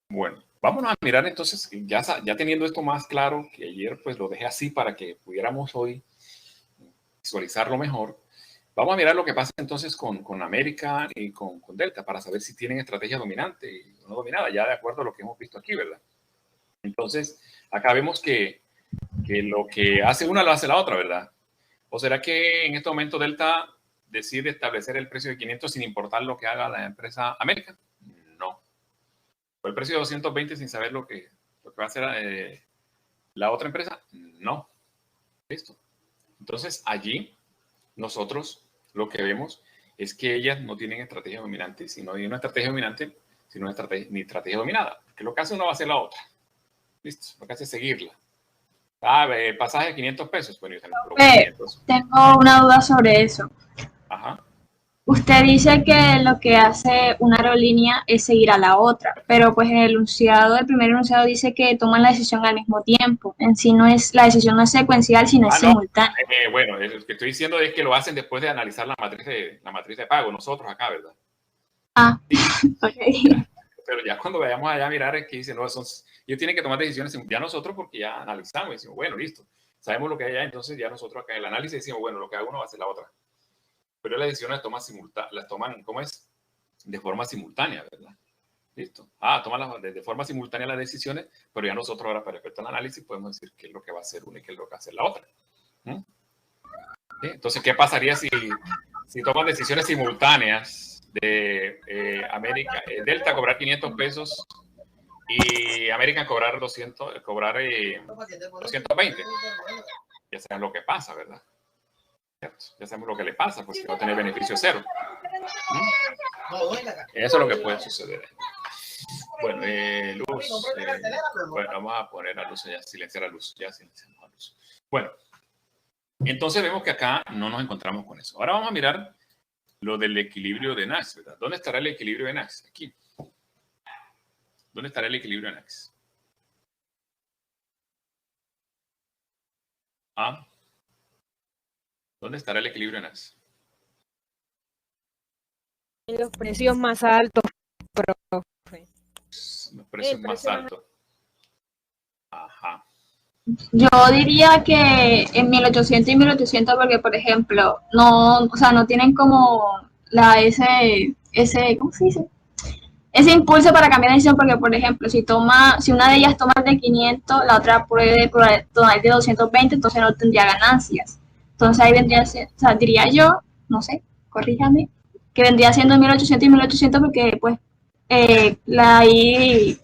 Bueno, vámonos a mirar entonces, ya teniendo esto más claro, que ayer pues lo dejé así para que pudiéramos hoy visualizarlo mejor. Vamos a mirar lo que pasa entonces con América y con Delta para saber si tienen estrategia dominante o no dominada, ya de acuerdo a lo que hemos visto aquí, ¿verdad? Entonces, acá vemos que lo que hace una lo hace la otra, ¿verdad? ¿O será que en este momento Delta decide establecer el precio de 500 sin importar lo que haga la empresa América? No. ¿O el precio de 220 sin saber lo que va a hacer la otra empresa? No. Listo. Entonces, allí nosotros lo que vemos es que ellas no tienen estrategia dominante, sino hay una estrategia dominante, sino ni estrategia dominada. Porque lo que hace uno va a hacer la otra. Listo. Lo que hace es seguirla. Pasaje de 500 pesos. Bueno, yo tengo una duda sobre eso. Ajá. Usted dice que lo que hace una aerolínea es seguir a la otra, pero pues el primer enunciado dice que toman la decisión al mismo tiempo. En sí la decisión no es secuencial, sino es simultánea. Bueno, lo que estoy diciendo es que lo hacen después de analizar la matriz de pago, nosotros acá, ¿verdad? Ok. Pero ya cuando vayamos allá a mirar es que dicen, no, ellos tienen que tomar decisiones ya nosotros porque ya analizamos y decimos, bueno, listo, sabemos lo que hay allá, entonces ya nosotros acá en el análisis decimos, bueno, lo que haga uno va a hacer la otra. Pero las decisiones las toman, ¿cómo es? De forma simultánea, ¿verdad? Listo. Toman de forma simultánea las decisiones, pero ya nosotros ahora para efecto del análisis podemos decir qué es lo que va a hacer una y qué es lo que va a hacer la otra. ¿Sí? Entonces, ¿qué pasaría si toman decisiones simultáneas de Delta cobrar 500 pesos y American cobrar 220? Ya saben lo que pasa, ¿verdad? Ya sabemos lo que le pasa, porque va a tener beneficio cero. Eso es lo que puede suceder. Bueno, luz. Bueno, vamos a poner a luz, ya silenciar a luz. Ya silenciamos a luz. Bueno, entonces vemos que acá no nos encontramos con eso. Ahora vamos a mirar lo del equilibrio de Nash, ¿verdad? ¿Dónde estará el equilibrio de Nash? Aquí. ¿Dónde estará el equilibrio de Nash? ¿Ah? ¿Dónde estará el equilibrio en eso? En los precios más altos, profe. Los precios más precio más altos. Ajá. Yo diría que en 1800 y 1800 porque, por ejemplo, no, o sea, no tienen como ¿cómo se dice? Ese impulso para cambiar de decisión porque, por ejemplo, si una de ellas toma el de 500, la otra puede tomar el de 220, entonces no tendría ganancias. Entonces ahí vendría, o sea, diría yo, no sé, corríjame, que vendría siendo 1800 y 1800 porque, pues, ahí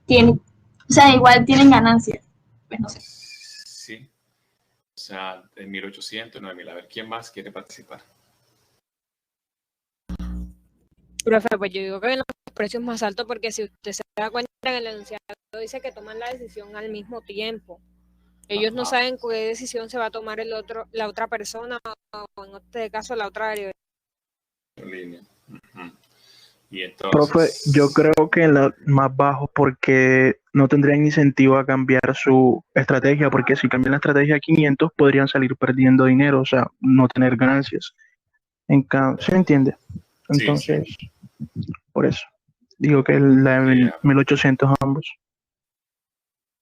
tiene, o sea, igual tienen ganancias, pues no sé. Sí. O sea, en 1800, 9000. A ver, ¿quién más quiere participar? Profe, pues yo digo que en los precios más altos, porque si usted se da cuenta en el enunciado dice que toman la decisión al mismo tiempo. Ellos no saben qué decisión se va a tomar la otra persona, o en este caso la otra aerolínea. Y entonces, Profe, yo creo que en la más bajo porque no tendrían incentivo a cambiar su estrategia, porque si cambian la estrategia a 500 podrían salir perdiendo dinero, o sea, no tener ganancias. ¿Se entiende? Entonces, sí. por eso, digo que la de 1800 ambos.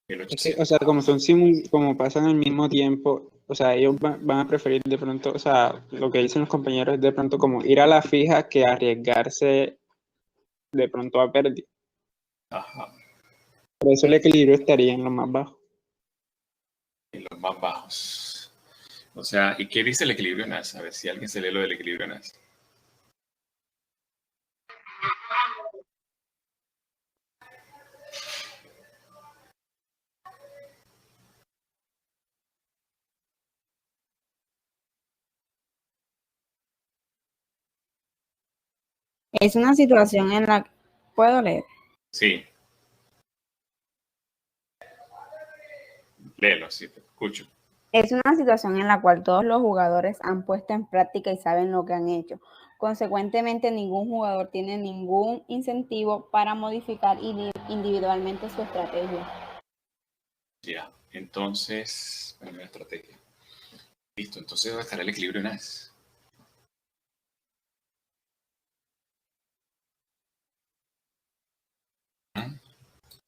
Es que, o sea, como pasan al mismo tiempo, o sea, ellos van a preferir de pronto, o sea, lo que dicen los compañeros es de pronto como ir a la fija que arriesgarse de pronto a pérdida. Ajá. Por eso el equilibrio estaría en lo más bajo. En los más bajos. O sea, ¿y qué dice el equilibrio NAS? A ver si alguien se lee lo del equilibrio NAS. Es una situación en la... ¿Puedo leer? Sí. Léelo, sí, te escucho. Es una situación en la cual todos los jugadores han puesto en práctica y saben lo que han hecho. Consecuentemente, ningún jugador tiene ningún incentivo para modificar individualmente su estrategia. Ya, entonces, bueno, la estrategia. Listo, entonces ¿dónde estará el equilibrio NAS?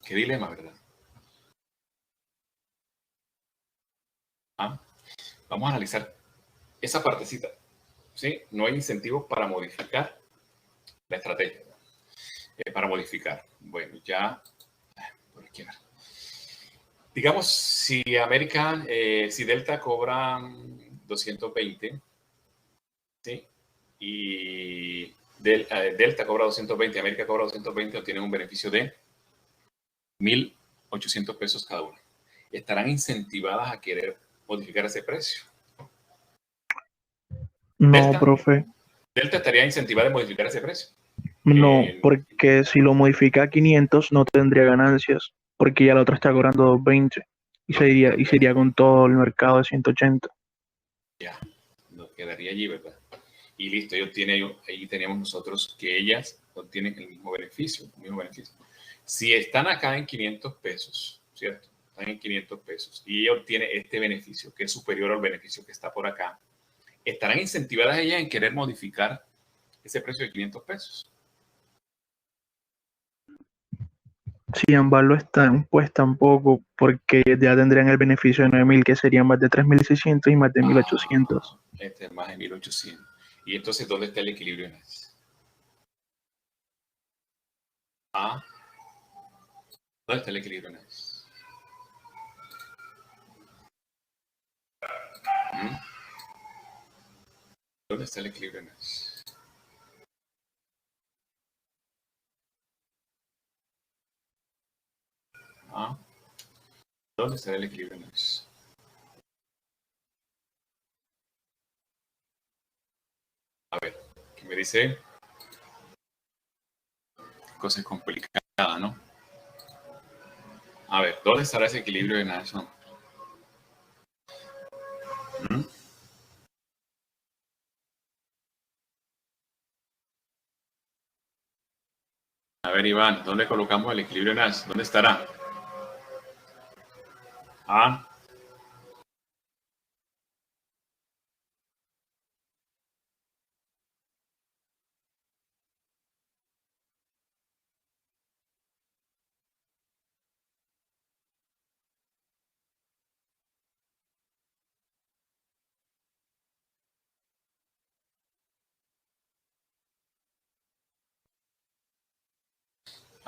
Qué dilema, ¿verdad? Vamos a analizar esa partecita. ¿Sí? No hay incentivos para modificar la estrategia. Para modificar. Bueno, ya. Por aquí, digamos, si si Delta cobra 220, ¿sí? Y Delta cobra 220, América cobra 220, obtienen un beneficio de 1.800 pesos cada uno. ¿Estarán incentivadas a querer modificar ese precio? No, Delta, profe. Delta estaría incentivada a modificar ese precio. No, porque si lo modifica a 500 no tendría ganancias, porque ya la otra está cobrando 220 y sería con todo el mercado de 180. Ya, nos quedaría allí, ¿verdad? Y listo, ahí tenemos nosotros que ellas obtienen el mismo beneficio, Si están acá en 500 pesos, ¿cierto? Están en 500 pesos y ella obtiene este beneficio que es superior al beneficio que está por acá, ¿estarán incentivadas ellas en querer modificar ese precio de 500 pesos? Si ambas lo están, pues tampoco, porque ya tendrían el beneficio de 9.000, que serían más de 3.600 y más de 1.800. Este es más de 1.800. Y entonces, ¿dónde está el equilibrio en eso? ¿Dónde está el equilibrio en eso? ¿Dónde está el equilibrio en eso? ¿Dónde está el equilibrio en eso? A ver, ¿qué me dice? Cosa complicada, ¿no? A ver, ¿dónde estará ese equilibrio en eso? A ver, Iván, ¿dónde colocamos el equilibrio en eso? ¿Dónde estará?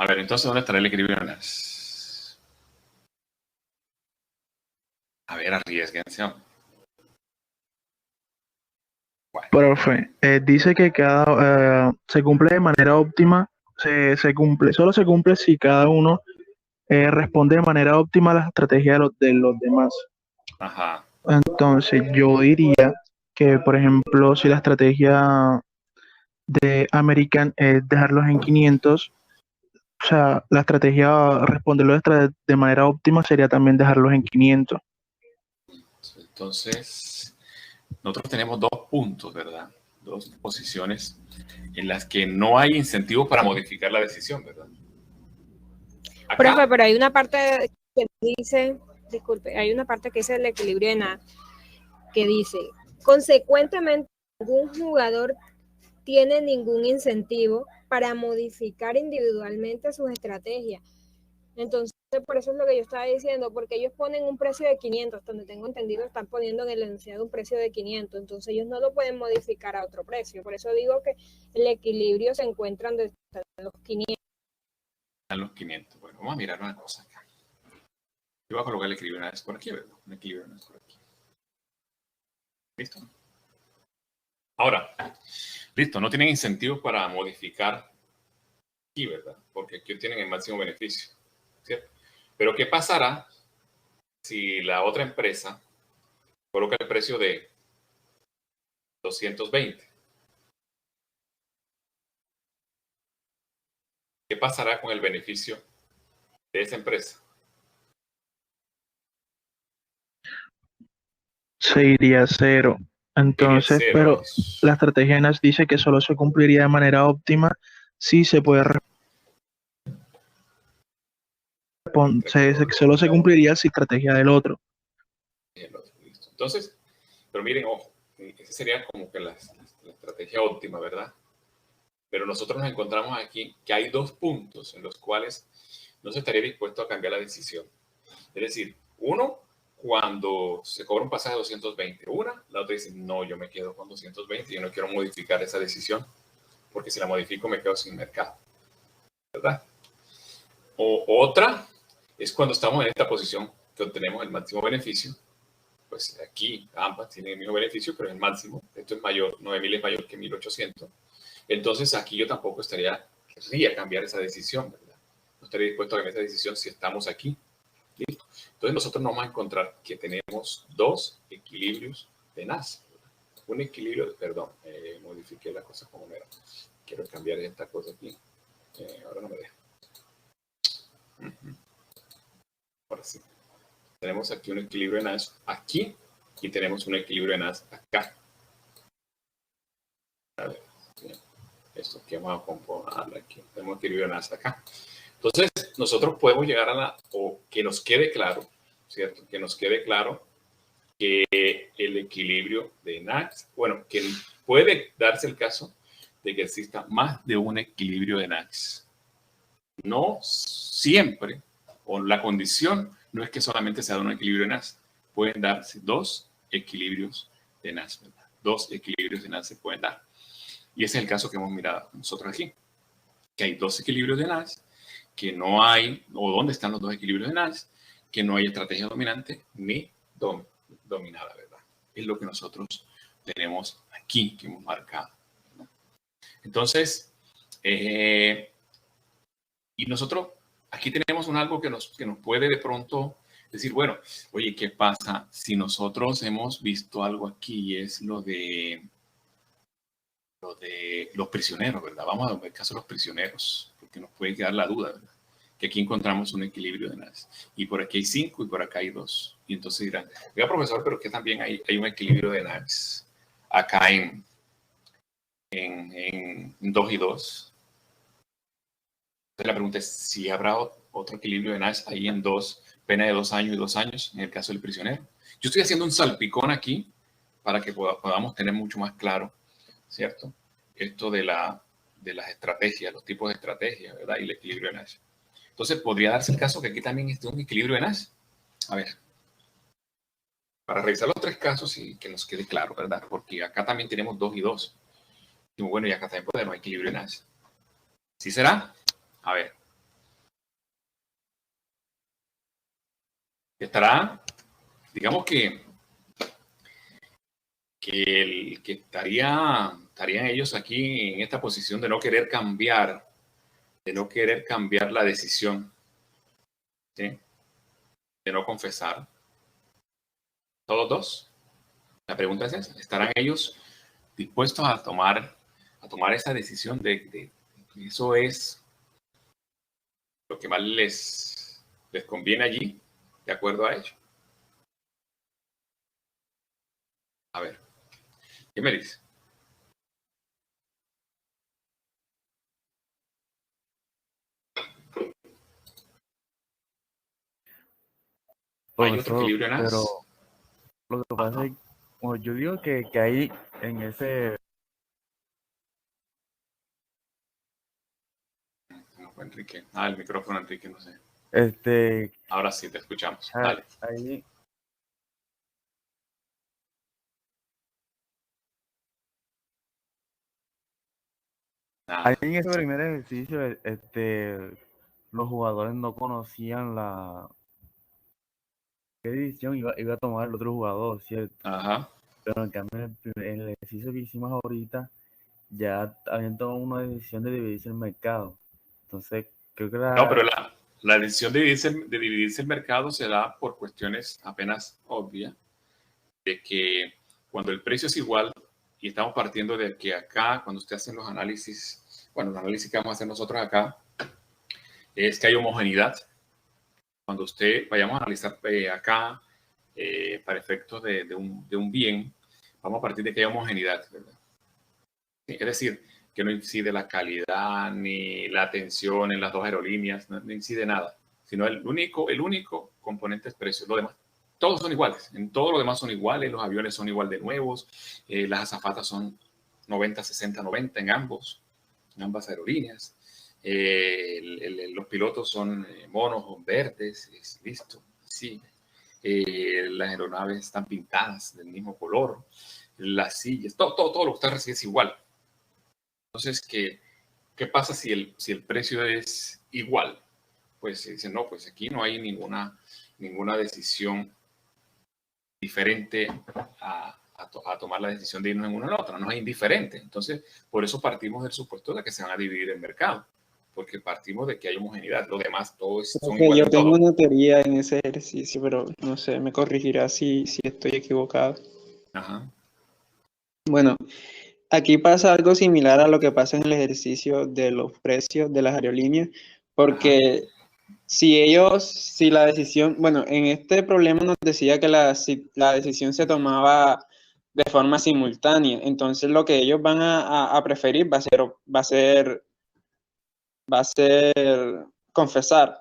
A ver, entonces, ¿dónde estará el equilibrio de Nash? A ver, arriesguense. Bueno. Profe, dice que se cumple de manera óptima, solo se cumple si cada uno responde de manera óptima a la estrategia de los demás. Ajá. Entonces, yo diría que, por ejemplo, si la estrategia de American es dejarlos en 500, o sea, la estrategia responderlo de manera óptima sería también dejarlos en 500. Entonces, nosotros tenemos 2 puntos, ¿verdad? 2 posiciones en las que no hay incentivo para modificar la decisión, ¿verdad? Acá, Profe, pero hay una parte que dice, disculpe, hay una parte que dice el equilibrio de Nash, que dice, consecuentemente, ningún jugador tiene ningún incentivo para modificar individualmente sus estrategias. Entonces, por eso es lo que yo estaba diciendo, porque ellos ponen un precio de 500, donde tengo entendido están poniendo en el enunciado un precio de 500, entonces ellos no lo pueden modificar a otro precio. Por eso digo que el equilibrio se encuentra desde los 500. En los 500. Bueno, vamos a mirar una cosa acá. Yo voy a colocar el equilibrio de Nash por aquí, ¿verdad? Un equilibrio de Nash por aquí. ¿Listo? Ahora, listo, no tienen incentivos para modificar aquí, ¿verdad? Porque aquí tienen el máximo beneficio, ¿cierto? Pero ¿qué pasará si la otra empresa coloca el precio de 220? ¿Qué pasará con el beneficio de esa empresa? Se iría a 0. Entonces, Sería 0. pero la estrategia de Nash dice que solo se cumpliría de manera óptima si se puede solo se cumpliría si estrategia del otro. Entonces, pero miren, ojo, esa sería como que la estrategia óptima, ¿verdad? Pero nosotros nos encontramos aquí que hay 2 puntos en los cuales no se estaría dispuesto a cambiar la decisión. Es decir, uno, cuando se cobra un pasaje de 220, la otra dice, no, yo me quedo con 220, yo no quiero modificar esa decisión, porque si la modifico me quedo sin mercado, ¿verdad? O otra es cuando estamos en esta posición que obtenemos el máximo beneficio. Pues aquí ambas tienen el mismo beneficio, pero es el máximo. Esto es mayor, 9.000 es mayor que 1.800. Entonces aquí yo tampoco querría cambiar esa decisión, ¿verdad? No estaría dispuesto a cambiar esa decisión si estamos aquí. ¿Listo? Entonces nosotros nos vamos a encontrar que tenemos 2 equilibrios de Nash. Un equilibrio, perdón, modifiqué la cosa como era. Quiero cambiar esta cosa aquí. Ahora no me deja. Ahora sí. Tenemos aquí un equilibrio de Nash aquí y tenemos un equilibrio de Nash acá. A ver, esto que vamos a componer aquí. Tenemos un equilibrio de Nash acá. Entonces, nosotros podemos llegar o que nos quede claro, ¿cierto? Que nos quede claro que el equilibrio de Nash, bueno, que puede darse el caso de que exista más de un equilibrio de Nash. No siempre, o la condición no es que solamente sea de un equilibrio de Nash. Pueden darse 2 equilibrios de Nash, ¿verdad? 2 equilibrios de Nash se pueden dar. Y ese es el caso que hemos mirado nosotros aquí. Que hay 2 equilibrios de Nash, que no hay, o dónde están los 2 equilibrios de Nash, que no hay estrategia dominante ni dominada, ¿verdad? Es lo que nosotros tenemos aquí, que hemos marcado, ¿verdad? Entonces, y nosotros aquí tenemos algo que nos puede de pronto decir, bueno, oye, ¿qué pasa si nosotros hemos visto algo aquí? Y es lo de los prisioneros, ¿verdad? Vamos a ver el caso de los prisioneros, porque nos puede quedar la duda, ¿verdad? Que aquí encontramos un equilibrio de Nash. Y por aquí hay 5 y por acá hay 2. Y entonces dirán, oiga, profesor, pero que también hay un equilibrio de Nash acá en 2 y 2. Entonces la pregunta es si habrá otro equilibrio de Nash ahí en 2, pena de 2 años y 2 años, en el caso del prisionero. Yo estoy haciendo un salpicón aquí para que podamos tener mucho más claro, ¿cierto? Esto de las estrategias, los tipos de estrategias, ¿verdad? Y el equilibrio de Nash. Entonces, podría darse el caso que aquí también esté un equilibrio de Nash. A ver, para revisar los 3 casos y que nos quede claro, ¿verdad? Porque acá también tenemos 2 y 2. Y bueno, y acá también podemos equilibrio de Nash. ¿Sí será? A ver, Estará, digamos que estarían ellos aquí en esta posición de no querer cambiar la decisión, ¿sí? De no confesar. Todos dos. La pregunta es esa, ¿estarán ellos dispuestos a tomar esa decisión de eso es lo que más les conviene allí, de acuerdo a ello? A ver, ¿qué me dice? ¿Hay otro equilibrio en Pero AS? lo que pasa es, bueno, yo digo que hay en ese... No fue Enrique. El micrófono, Enrique, no sé. Ahora sí, te escuchamos. Dale. Ahí, ahí en ese primer ejercicio, los jugadores no conocían qué decisión iba a tomar el otro jugador, ¿cierto? Ajá. Pero en cambio, en el ejercicio que hicimos ahorita, ya habían tomado una decisión de dividirse el mercado. Entonces, creo que No, pero la decisión de dividirse el mercado se da por cuestiones apenas obvias, de que cuando el precio es igual, y estamos partiendo de que acá, cuando usted hace los análisis, bueno, el análisis que vamos a hacer nosotros acá, es que hay homogeneidad. Cuando vayamos a analizar acá, para efectos de un bien, vamos a partir de que hay homogeneidad, ¿verdad? Es decir, que no incide la calidad ni la atención en las dos aerolíneas, no incide nada, sino el único componente es precio. Lo demás, todos son iguales, en todo lo demás son iguales, los aviones son igual de nuevos, las azafatas son 90, 60, 90 en ambas aerolíneas, los pilotos son monos o verdes, listo, sí. Las aeronaves están pintadas del mismo color, las sillas, todo lo que usted recibe es igual. Entonces, ¿qué pasa si el precio es igual? Pues se dice, no, pues aquí no hay ninguna decisión diferente a tomar la decisión de irnos en una o en otra, no es indiferente. Entonces, por eso partimos del supuesto de que se van a dividir el mercado, porque partimos de que hay homogeneidad, lo demás todo son iguales. Yo tengo una teoría en ese ejercicio, pero no sé, me corregirá si estoy equivocado. Ajá. Bueno, aquí pasa algo similar a lo que pasa en el ejercicio de los precios de las aerolíneas, porque si la decisión, bueno, en este problema nos decía que la decisión se tomaba de forma simultánea, entonces lo que ellos van a preferir va a ser confesar.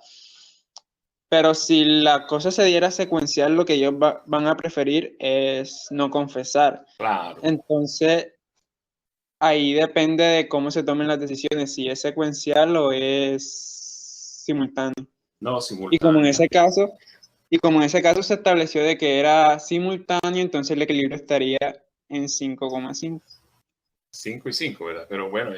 Pero si la cosa se diera secuencial, lo que ellos van a preferir es no confesar. Claro. Entonces, ahí depende de cómo se tomen las decisiones, si es secuencial o es simultáneo. No, simultáneo. Y como en ese caso se estableció de que era simultáneo, entonces el equilibrio estaría en 5,5. 5 y 5, ¿verdad? Pero bueno,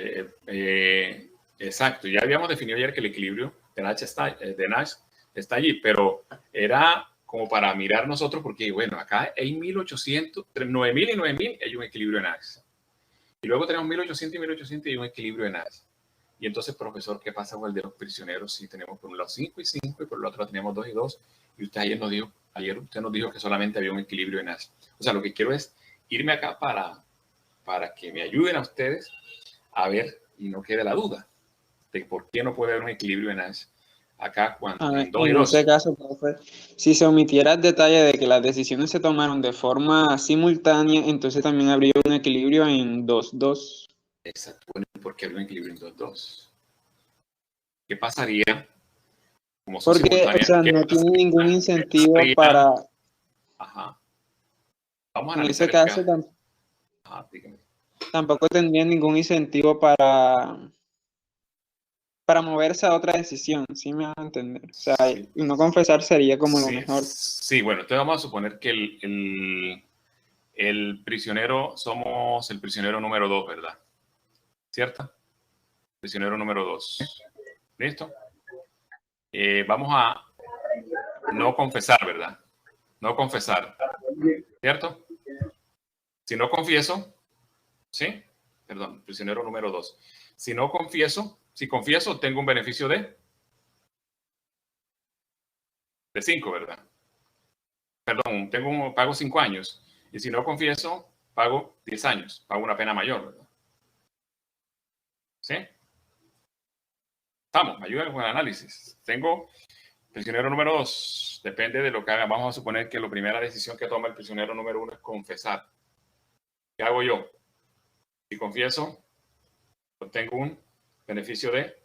exacto. Ya habíamos definido ayer que el equilibrio de Nash está allí, pero era como para mirar nosotros, porque bueno, acá hay 1800, 9000 y 9000 hay un equilibrio de Nash. Y luego tenemos 1800 y 1800 y hay un equilibrio de Nash. Y entonces, profesor, ¿qué pasa con el de los prisioneros? Si tenemos por un lado 5 y 5 y por el otro tenemos 2 y 2. Y usted ayer nos dijo que solamente había un equilibrio de Nash. O sea, lo que quiero es irme acá para que me ayuden a ustedes a ver y no quede la duda de por qué no puede haber un equilibrio de Nash acá cuando en 2 y 2. En ese caso, profe, si se omitiera el detalle de que las decisiones se tomaron de forma simultánea, entonces también habría un equilibrio en 2-2. Exacto. Bueno, ¿por qué habría un equilibrio en 2-2? ¿Qué pasaría? Como son porque, o sea, no tiene ningún incentivo para... Ajá. Vamos a en analizar ese caso, tampoco tendría ningún incentivo para moverse a otra decisión, ¿sí me van a entender? O sea, no confesar sería como lo mejor. Sí, bueno, entonces vamos a suponer que el prisionero, somos el prisionero número 2, ¿verdad? ¿Cierto? Prisionero número 2. ¿Listo? Vamos a no confesar, ¿verdad? No confesar, ¿cierto? Si no confieso, ¿sí? Perdón, prisionero número 2. Si no confieso, si confieso, tengo un beneficio de 5, ¿verdad? Perdón, pago 5 años. Y si no confieso, pago 10 años. Pago una pena mayor, ¿verdad? ¿Sí? Estamos, me ayudan con el análisis. Tengo prisionero número 2. Depende de lo que haga. Vamos a suponer que la primera decisión que toma el prisionero número 1 es confesar. ¿Qué hago yo? Si confieso, obtengo un beneficio de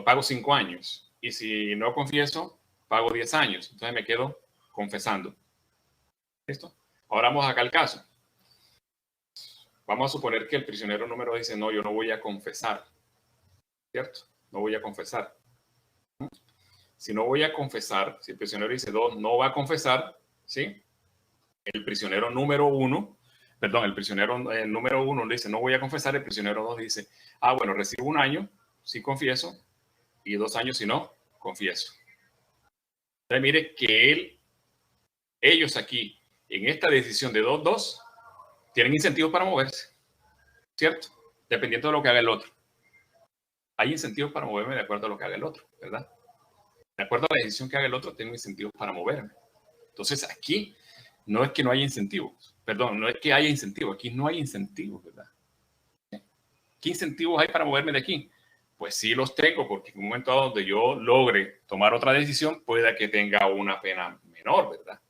pago 5 años. Y si no confieso, pago 10 años. Entonces me quedo confesando. ¿Listo? Ahora vamos acá al caso. Vamos a suponer que el prisionero número dice, no, yo no voy a confesar. ¿Cierto? No voy a confesar. Si no voy a confesar, si el prisionero dice 2, no va a confesar, ¿sí? El prisionero número 1, perdón, el prisionero número 1 dice, no voy a confesar, el prisionero 2 dice, bueno, recibo 1 año si confieso y 2 años si no confieso. Entonces mire que ellos aquí, en esta decisión de 2-2, tienen incentivos para moverse, ¿cierto? Dependiendo de lo que haga el otro. Hay incentivos para moverme de acuerdo a lo que haga el otro, ¿verdad? De acuerdo a la decisión que haga el otro, tengo incentivos para moverme. Entonces aquí no es que no haya incentivos, perdón, no es que haya incentivos, aquí no hay incentivos, ¿verdad? ¿Qué incentivos hay para moverme de aquí? Pues sí los tengo, porque en un momento donde yo logre tomar otra decisión, pueda que tenga una pena menor, ¿verdad?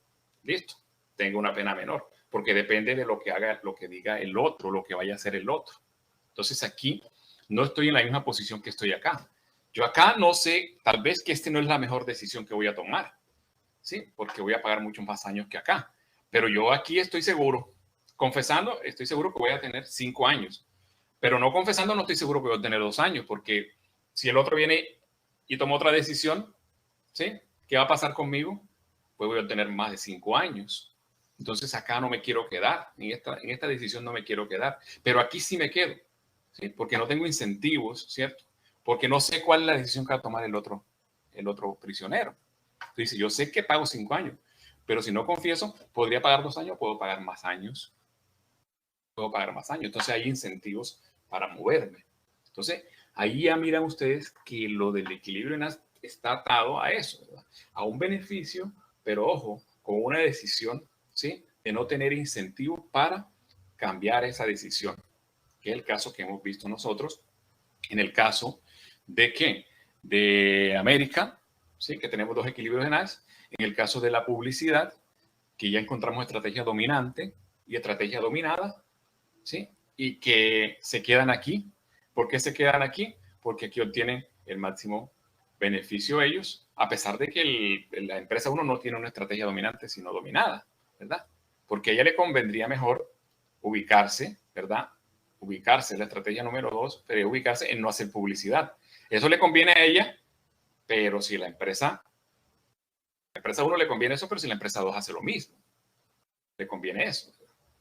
Listo, tengo una pena menor, porque depende de lo que haga, lo que diga el otro, lo que vaya a hacer el otro. Entonces aquí no estoy en la misma posición que estoy acá. Yo acá no sé, tal vez que no es la mejor decisión que voy a tomar, ¿sí? Porque voy a pagar muchos más años que acá. Pero yo aquí estoy seguro, confesando, estoy seguro que voy a tener 5 años. Pero no confesando, no estoy seguro que voy a tener 2 años, porque si el otro viene y toma otra decisión, ¿sí? ¿Qué va a pasar conmigo? Pues voy a tener más de 5 años. Entonces acá no me quiero quedar, en esta decisión no me quiero quedar, pero aquí sí me quedo, ¿sí? Porque no tengo incentivos, ¿cierto? Porque no sé cuál es la decisión que va a tomar el otro prisionero. Entonces, yo sé que pago 5 años, pero si no confieso, podría pagar 2 años, puedo pagar más años. Puedo pagar más años. Entonces hay incentivos para moverme. Entonces, ahí ya miran ustedes que lo del equilibrio está atado a eso, ¿verdad? A un beneficio, pero ojo, con una decisión, ¿sí? De no tener incentivos para cambiar esa decisión, que es el caso que hemos visto nosotros. En el caso de ¿qué? De América, ¿sí? Que tenemos 2 equilibrios en AS. En el caso de la publicidad, que ya encontramos estrategia dominante y estrategia dominada, ¿sí? Y que se quedan aquí. ¿Por qué se quedan aquí? Porque aquí obtienen el máximo beneficio ellos, a pesar de que la empresa 1 no tiene una estrategia dominante, sino dominada, ¿verdad? Porque a ella le convendría mejor ubicarse, ¿verdad? Ubicarse en la estrategia número 2, pero ubicarse en no hacer publicidad. Eso le conviene a ella, pero si la empresa 1 le conviene eso, pero si la empresa 2 hace lo mismo, le conviene eso.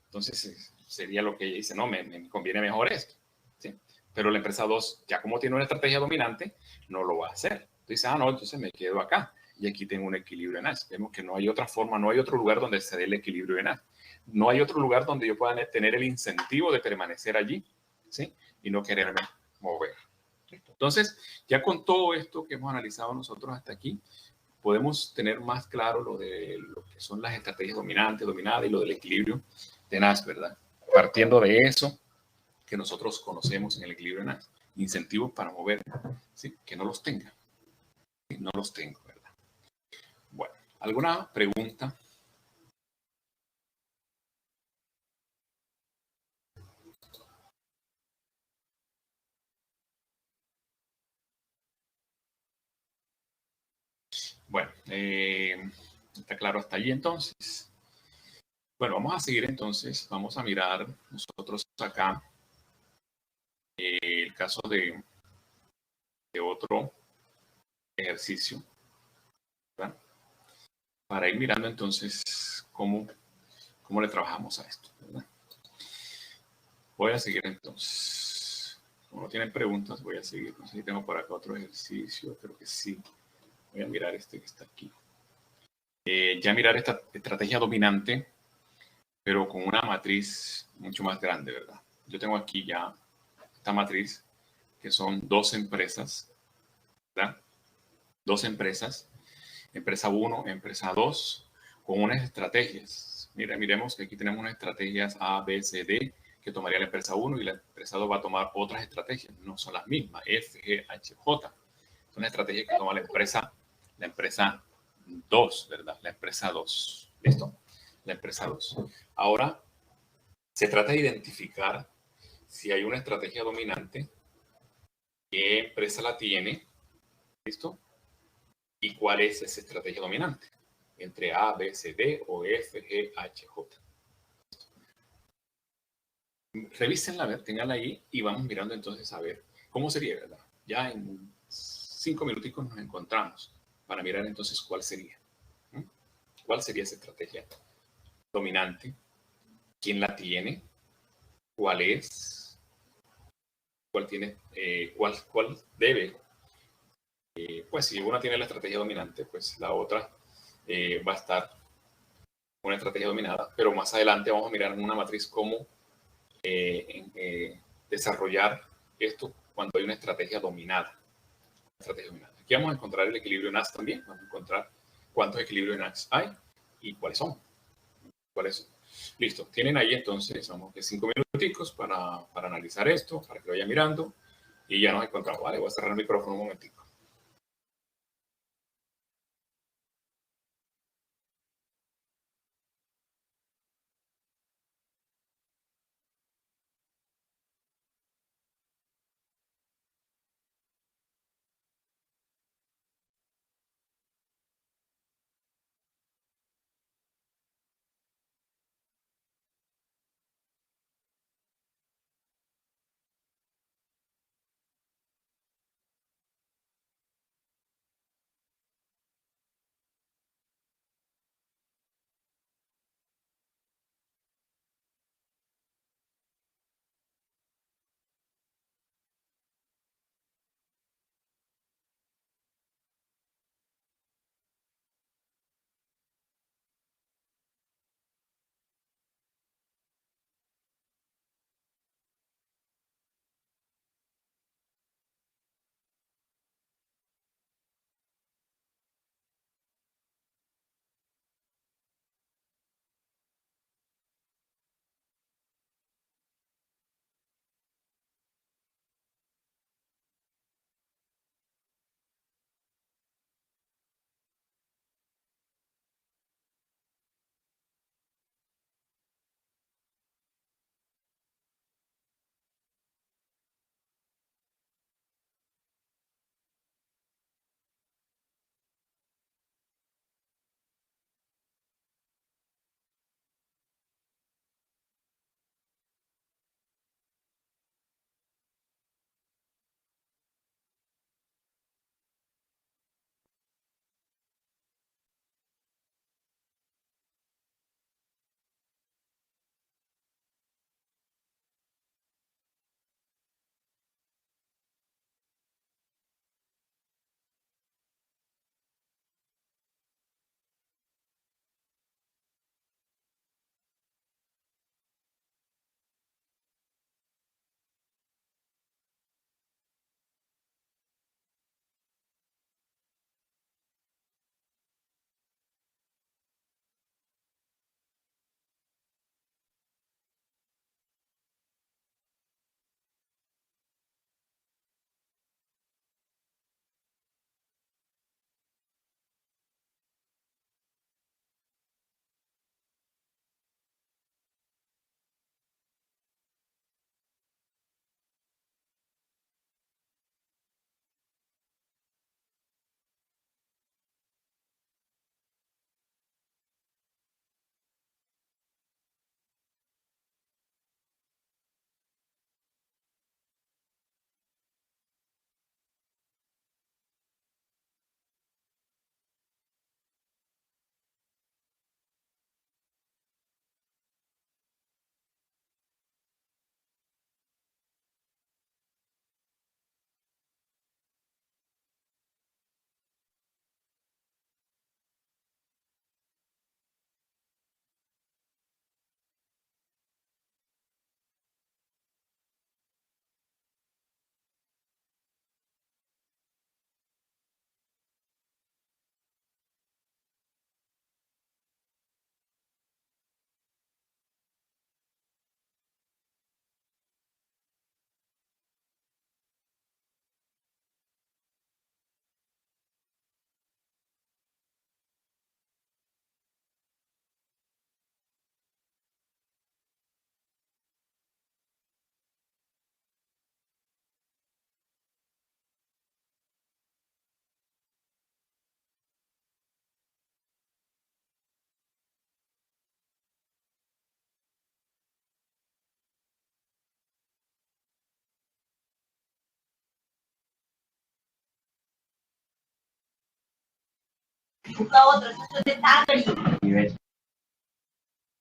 Entonces sería lo que ella dice, no, me conviene mejor esto, ¿sí? Pero la empresa 2, ya como tiene una estrategia dominante, no lo va a hacer. Dice, no, entonces me quedo acá y aquí tengo un equilibrio en AS. Vemos que no hay otra forma, no hay otro lugar donde se dé el equilibrio en AS. No hay otro lugar donde yo pueda tener el incentivo de permanecer allí, ¿sí? Y no quererme mover. Entonces, ya con todo esto que hemos analizado nosotros hasta aquí, podemos tener más claro lo de lo que son las estrategias dominantes, dominadas y lo del equilibrio tenaz, ¿verdad? Partiendo de eso que nosotros conocemos en el equilibrio tenaz, incentivos para mover, ¿sí? Que no los tenga. ¿Sí? No los tengo, ¿verdad? Bueno, ¿alguna pregunta? Bueno, está claro hasta allí entonces. Bueno, vamos a seguir entonces. Vamos a mirar nosotros acá el caso de otro ejercicio, ¿verdad? Para ir mirando entonces cómo le trabajamos a esto, ¿verdad? Voy a seguir entonces. Como no tienen preguntas, voy a seguir. No sé si tengo por acá otro ejercicio. Creo que sí. Voy a mirar este que está aquí. Ya mirar esta estrategia dominante, pero con una matriz mucho más grande, ¿verdad? Yo tengo aquí ya esta matriz, que son dos empresas, ¿verdad? Dos empresas, empresa 1, empresa 2, con unas estrategias. Mira, miremos que aquí tenemos unas estrategias A, B, C, D, que tomaría la empresa 1 y la empresa 2 va a tomar otras estrategias. No son las mismas, F, G, H, J. Son estrategias que toma la empresa 2, ¿verdad? La empresa 2. ¿Listo? La empresa 2. Ahora, se trata de identificar si hay una estrategia dominante, qué empresa la tiene, ¿listo? Y cuál es esa estrategia dominante, entre A, B, C, D o F, G, H, J. Revísenla, tenganla ahí y vamos mirando entonces a ver cómo sería, ¿verdad? Ya en 5 minuticos nos encontramos para mirar entonces cuál sería. ¿Cuál sería esa estrategia dominante? ¿Quién la tiene? ¿Cuál es? ¿Cuál tiene? ¿Cuál debe? Pues si una tiene la estrategia dominante, pues la otra va a estar una estrategia dominada, pero más adelante vamos a mirar en una matriz cómo desarrollar esto cuando hay una estrategia dominada. Aquí vamos a encontrar el equilibrio NAS también, vamos a encontrar cuántos equilibrios NAS hay y cuáles son. Listo, tienen ahí entonces, vamos que 5 minuticos para analizar esto, para que lo vayan mirando y ya nos encontramos. Vale, voy a cerrar el micrófono un momentico.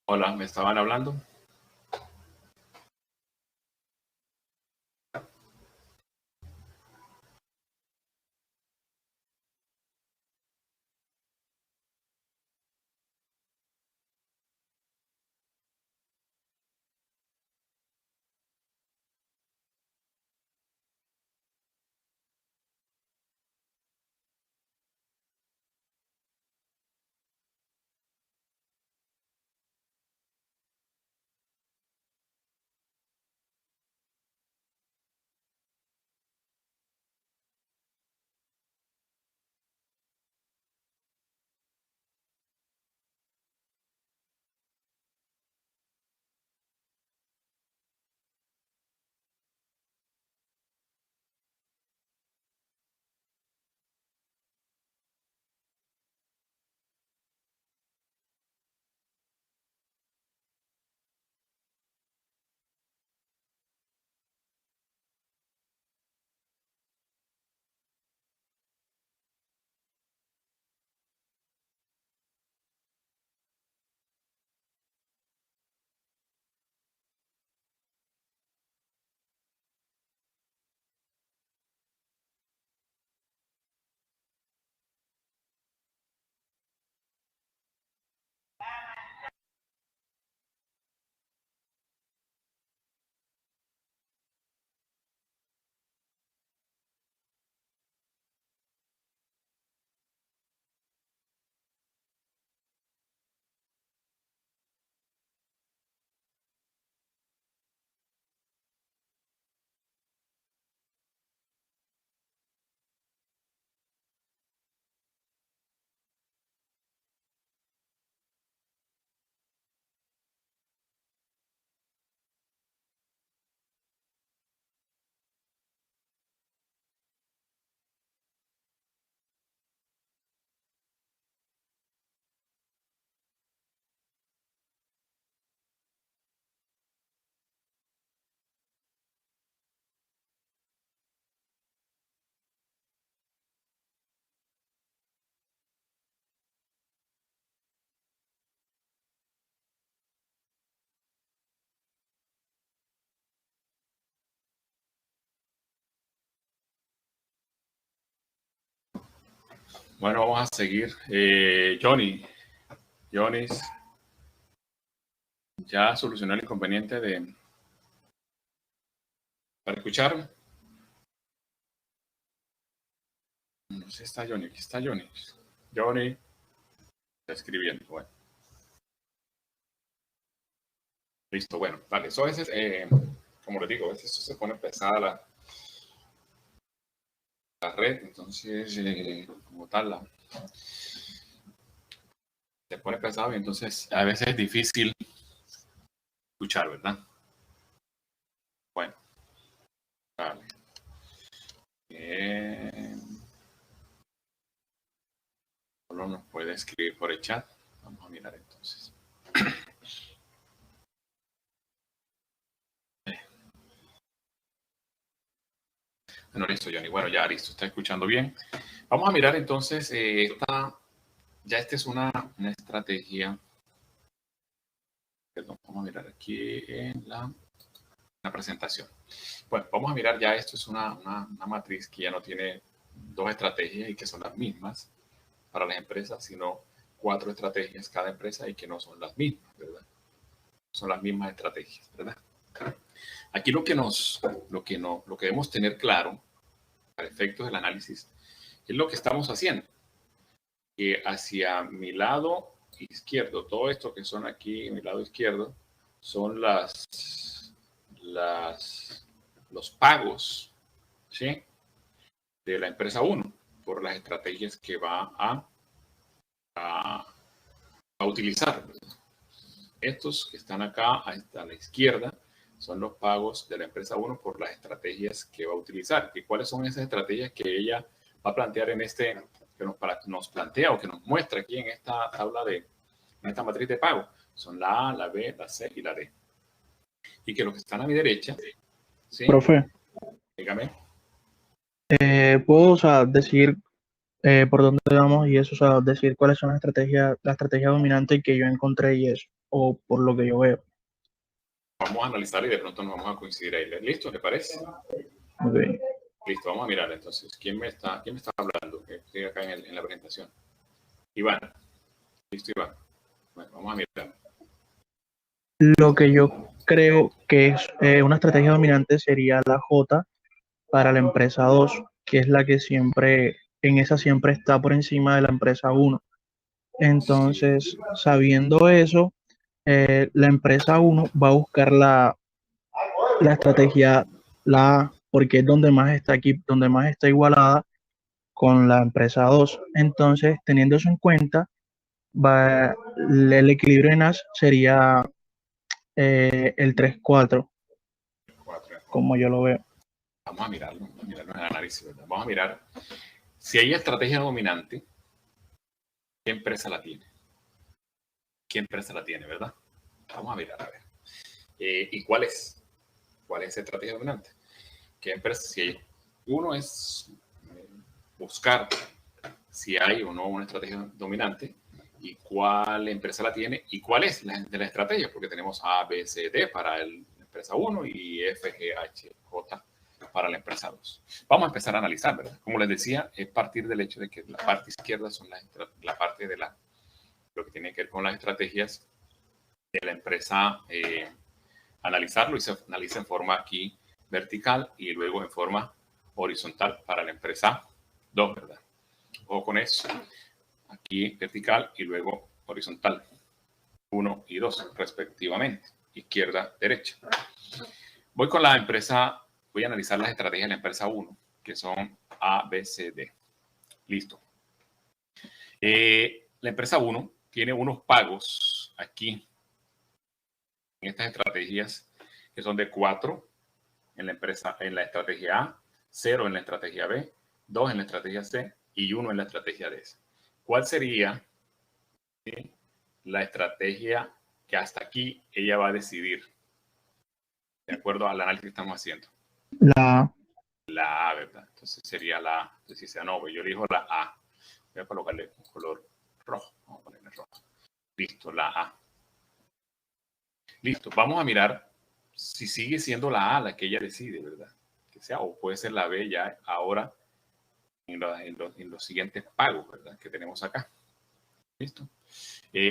Hola, ¿me estaban hablando? Bueno, vamos a seguir. Johnny, ya solucionó el inconveniente para escuchar. No sé, está Johnny, aquí está Johnny. Johnny está escribiendo. Bueno. Listo, bueno, vale. Eso a veces, como les digo, a veces eso se pone pesada la red, entonces, como tal, se pone pesado y entonces a veces es difícil escuchar, ¿verdad? Bueno, vale. Solo nos puede escribir por el chat. Vamos a mirar entonces. Bueno, listo, Johnny. Bueno, ya listo, está escuchando bien. Vamos a mirar entonces, ya esta es una estrategia. Perdón, vamos a mirar aquí en la presentación. Bueno, vamos a mirar ya, esto es una matriz que ya no tiene dos estrategias y que son las mismas para las empresas, sino 4 estrategias cada empresa y que no son las mismas, ¿verdad? Son las mismas estrategias, ¿verdad? Aquí lo que debemos tener claro para efectos del análisis es lo que estamos haciendo. Que hacia mi lado izquierdo, todo esto que son aquí, mi lado izquierdo, son los pagos, ¿sí?, de la empresa 1 por las estrategias que va a utilizar. Estos que están acá a la izquierda son los pagos de la empresa 1 por las estrategias que va a utilizar. ¿Y cuáles son esas estrategias que ella va a plantear en que nos plantea o que nos muestra aquí en esta tabla en esta matriz de pago? Son la A, la B, la C y la D. Y que los que están a mi derecha, ¿sí? Profe. Dígame. ¿Puedo, decir por dónde vamos y eso, o sea, decir cuáles son la estrategia dominante que yo encontré y eso, o por lo que yo veo. Vamos a analizar y de pronto nos vamos a coincidir ahí. ¿Listo? ¿Le parece? Okay. Listo, vamos a mirar entonces. ¿Quién me está hablando? Que estoy acá en la presentación. Iván. Listo, Iván. Bueno, vamos a mirar. Lo que yo creo que es una estrategia dominante sería la J para la empresa 2, que es la que siempre, en esa siempre está por encima de la empresa 1. Entonces, sabiendo eso, la empresa 1 va a buscar la estrategia, la A, porque es donde más está aquí, donde más está igualada con la empresa 2. Entonces, teniendo eso en cuenta, el equilibrio en as sería el 3-4, como yo lo veo. Vamos a mirarlo en el análisis, ¿verdad? Vamos a mirar si hay estrategia dominante, ¿qué empresa la tiene? ¿Qué empresa la tiene, verdad? Vamos a mirar, a ver. ¿Y cuál es? ¿Cuál es esa estrategia dominante? ¿Qué empresa? Si hay, uno es buscar si hay o no una estrategia dominante y cuál empresa la tiene y cuál es de la estrategia, porque tenemos A, B, C, D para la empresa 1 y F, G, H, J para la empresa 2. Vamos a empezar a analizar, ¿verdad? Como les decía, es partir del hecho de que la parte izquierda son la parte de lo que tiene que ver con las estrategias de la empresa, analizarlo y se analiza en forma aquí vertical y luego en forma horizontal para la empresa 2, ¿verdad? Ojo con eso. Aquí vertical y luego horizontal. 1 y 2 respectivamente. Izquierda, derecha. Voy con la empresa, voy a analizar las estrategias de la empresa 1, que son A, B, C, D. Listo. La empresa 1 tiene unos pagos aquí en estas estrategias que son de 4 en la estrategia A, 0 en la estrategia B, 2 en la estrategia C y 1 en la estrategia D. ¿Cuál sería la estrategia que hasta aquí ella va a decidir? De acuerdo al análisis que estamos haciendo. La A, ¿verdad? Entonces sería la A. Entonces, si sea no, yo elijo la A. Voy a colocarle un color rojo. Vamos a ponerle rojo. Listo, la A. Listo, vamos a mirar si sigue siendo la A la que ella decide, ¿verdad? Que sea, o puede ser la B ya ahora en los siguientes pagos, ¿verdad? Que tenemos acá. Listo.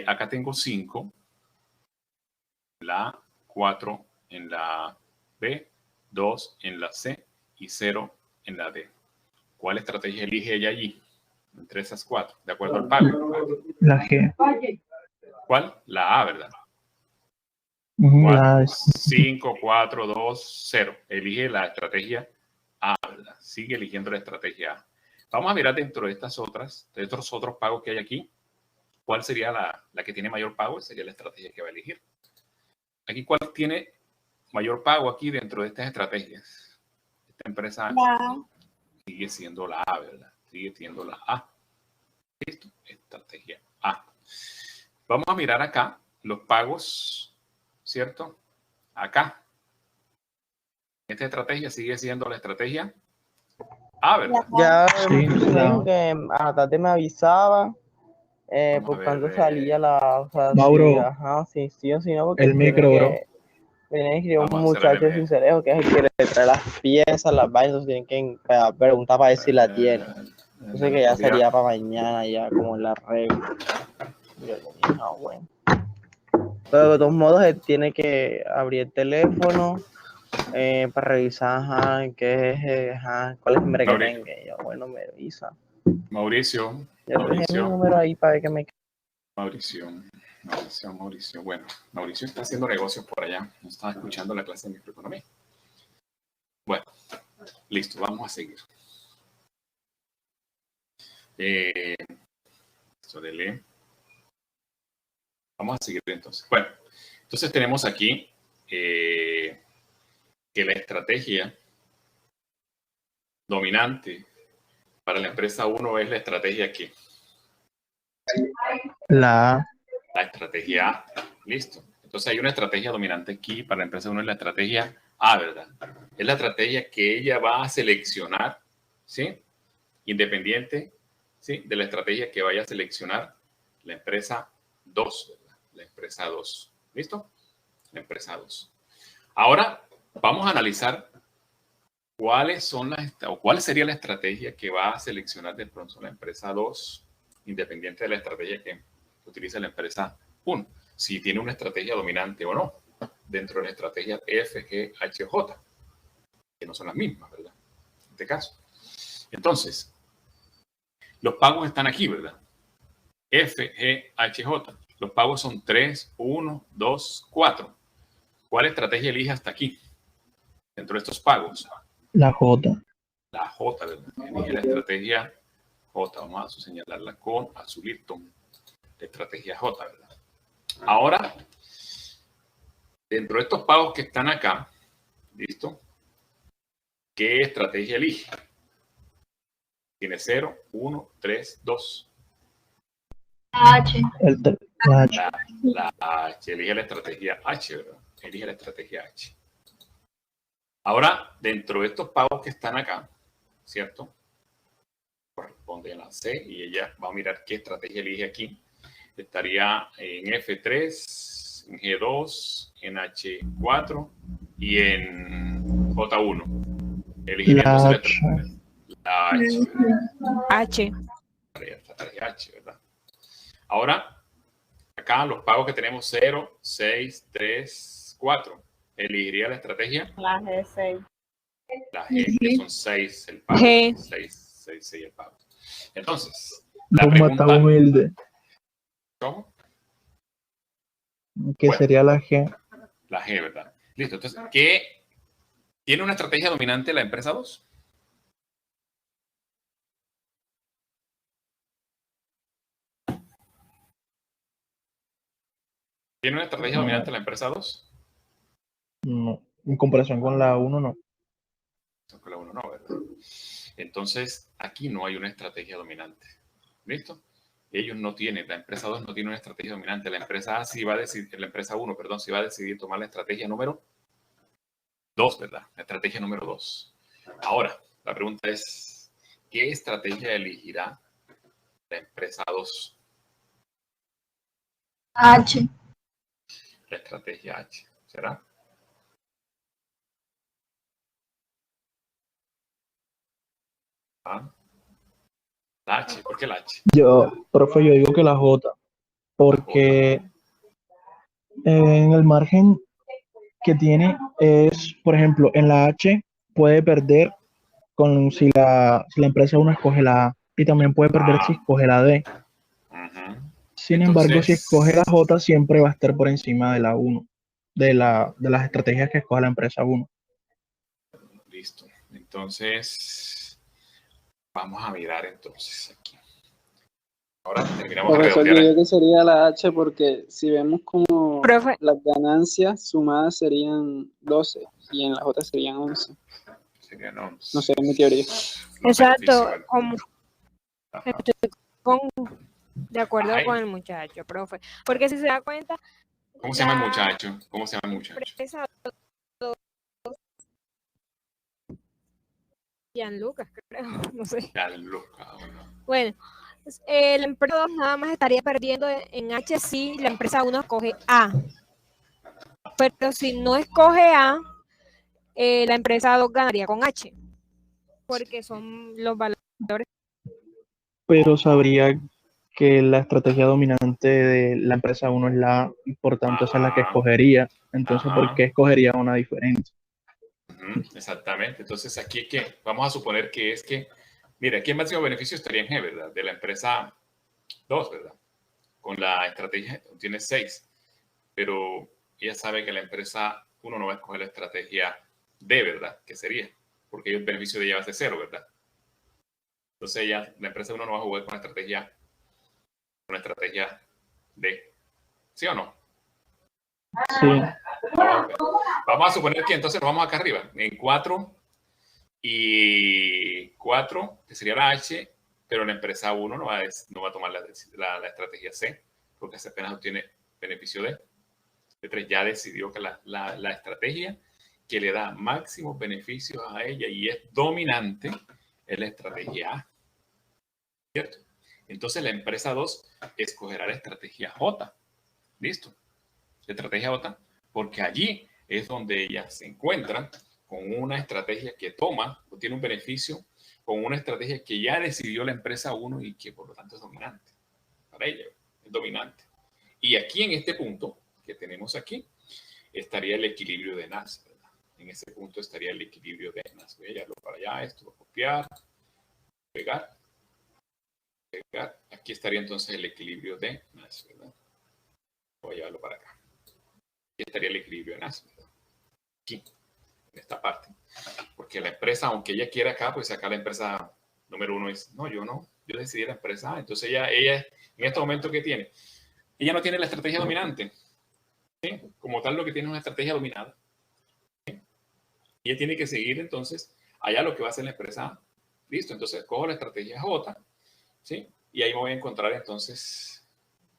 Acá tengo 5, la 4 en la B, 2 en la C y 0 en la D. ¿Cuál estrategia elige ella allí? Entre esas 4, de acuerdo al pago. La G. ¿Cuál? La A, ¿verdad? 5, 4, 2, 0. Elige la estrategia A, ¿verdad? Sigue eligiendo la estrategia A. Vamos a mirar dentro de estos otros pagos que hay aquí. ¿Cuál sería la que tiene mayor pago? Sería la estrategia que va a elegir. Aquí, ¿cuál tiene mayor pago aquí dentro de estas estrategias? Esta empresa sigue siendo la A, ¿verdad? Sigue siendo la A. Listo. Estrategia A. Vamos a mirar acá los pagos, ¿cierto? Acá. Esta estrategia sigue siendo la estrategia A, ¿verdad? Ya dijo que a la tarde me avisaba por cuando salía la... O sea, Mauro, sí, ajá, sí o sí, no, porque el micro, bro. tiene que escribir un muchacho sincero que es el que le trae las piezas, las vainas, tienen que preguntar para ver si la tiene. Entonces que ya sería para mañana, ya como en la regla. No, bueno. Pero de todos modos, él tiene que abrir el teléfono para revisar qué es, cuál es el número que tenga. Yo, bueno, me avisa. Mauricio. Ya tenía mi número ahí para ver que me... Mauricio. Bueno, Mauricio está haciendo negocios por allá. No estaba escuchando la clase de microeconomía. Bueno, listo, vamos a seguir. Vamos a seguir entonces. Bueno, entonces tenemos aquí que la estrategia dominante para la empresa 1 es la estrategia que la estrategia A. Listo. Entonces hay una estrategia dominante aquí para la empresa 1, es la estrategia A, ¿verdad? Es la estrategia que ella va a seleccionar, ¿sí? Independiente ¿sí? De la estrategia que vaya a seleccionar la empresa 2, ¿verdad? La empresa 2. ¿Listo? La empresa 2. Ahora vamos a analizar cuál sería la estrategia que va a seleccionar de pronto la empresa 2, independiente de la estrategia que utiliza la empresa 1, si tiene una estrategia dominante o no, dentro de la estrategia FGHJ, que no son las mismas, ¿verdad? En este caso. Entonces, los pagos están aquí, ¿verdad? FGHJ. Los pagos son 3, 1, 2, 4. ¿Cuál estrategia elige hasta aquí? Dentro de estos pagos. La J. La J, ¿verdad? Elige la estrategia J. Vamos a señalarla con azulito. La estrategia J, ¿verdad? Ahora, dentro de estos pagos que están acá, ¿listo? ¿Qué estrategia elige? Tiene 0, 1, 3, 2. H. La H. La H. Elige la estrategia H, ¿verdad? Elige la estrategia H. Ahora, dentro de estos pagos que están acá, ¿cierto? Corresponde a la C y ella va a mirar qué estrategia elige aquí. Estaría en F3, en G2, en H4 y en J1. Elegiría entonces la H. H. Estrategia H, ¿verdad? Ahora, acá los pagos que tenemos 0, 6, 3, 4. Elegiría la estrategia. La G6. La G, que son 6 el pago. G. 6 el pago. Entonces, la pregunta humilde. ¿Cómo? Que sería la G. La G, ¿verdad? Listo. Entonces, ¿qué tiene una estrategia dominante la empresa 2? ¿Tiene una estrategia dominante la empresa 2? No. En comparación con la 1, no. Con la 1 no, ¿verdad? Entonces, aquí no hay una estrategia dominante. ¿Listo? Ellos no tienen, la empresa 2 no tiene una estrategia dominante. La empresa A sí va a decidir, la empresa 1, perdón, sí va a decidir tomar la estrategia número 2, ¿verdad? La estrategia número 2. Ahora, la pregunta es, ¿qué estrategia elegirá la empresa 2? H. La estrategia H. ¿Será? ¿Ah? La H. ¿Por qué la H? Profe, yo digo que la J. Porque en el margen que tiene es, por ejemplo, en la H puede perder si la empresa 1 escoge la A y también puede perder si escoge la D. Sin embargo, si escoge la J, siempre va a estar por encima de la 1, de las estrategias que escoge la empresa 1. Listo. Entonces, vamos a mirar entonces aquí. Ahora terminamos de Profesor, yo redondear. digo que sería la H porque si vemos como Profe. las ganancias sumadas serían 12 y en la J serían 11. Serían 11. No sé, es mi teoría. Exacto. Estoy de acuerdo con el muchacho, profe. Porque si se da cuenta... ¿Cómo se llama el muchacho? ¿Cómo se llama el muchacho? Gianluca, creo. No sé. Gianluca. Bueno, la empresa 2 nada más estaría perdiendo en H si la empresa 1 escoge A. Pero si no escoge A, la empresa 2 ganaría con H. Porque son los valores. Pero sabría que la estrategia dominante de la empresa 1 es la A y por tanto esa es la que escogería. Entonces, ¿por qué escogería una diferente? Exactamente. Entonces, aquí es que vamos a suponer que es que, mira, aquí el máximo beneficio estaría en G, ¿verdad? De la empresa 2, ¿verdad? Con la estrategia tiene 6, pero ella sabe que la empresa 1 no va a escoger la estrategia D, ¿verdad? ¿Qué sería? Porque el beneficio de ella va a ser 0, ¿verdad? Entonces la empresa 1 no va a jugar con la estrategia D. ¿Sí o no? Sí. Vamos a suponer que entonces nos vamos acá arriba, en 4 y 4, que sería la H, pero la empresa 1 no va a tomar la estrategia C, porque se apenas obtiene beneficio D. D3 ya decidió que la estrategia que le da máximos beneficios a ella y es dominante es la estrategia A. ¿Cierto? Entonces la empresa 2 escogerá la estrategia J. ¿Listo? La estrategia J, porque allí es donde ella se encuentra con una estrategia que toma o tiene un beneficio con una estrategia que ya decidió la empresa 1 y que por lo tanto es dominante. Para ella es dominante. Y aquí en este punto que tenemos aquí estaría el equilibrio de Nash, ¿verdad? En ese punto estaría el equilibrio de Nash. Voy a llevarlo para allá, esto lo voy a copiar, pegar. Aquí estaría entonces el equilibrio de Nash, ¿verdad? Voy a llevarlo para acá. Aquí estaría el equilibrio de Nash, ¿verdad? Aquí, en esta parte. Porque la empresa, aunque ella quiera acá, pues acá la empresa número 1 es, no, yo decidí la empresa A. Entonces ella en este momento, ¿qué tiene? Ella no tiene la estrategia dominante. ¿Sí? Como tal, lo que tiene es una estrategia dominada. ¿Sí? Y ella tiene que seguir entonces allá lo que va a hacer la empresa A. Listo, entonces cojo la estrategia J, ¿sí? Y ahí me voy a encontrar entonces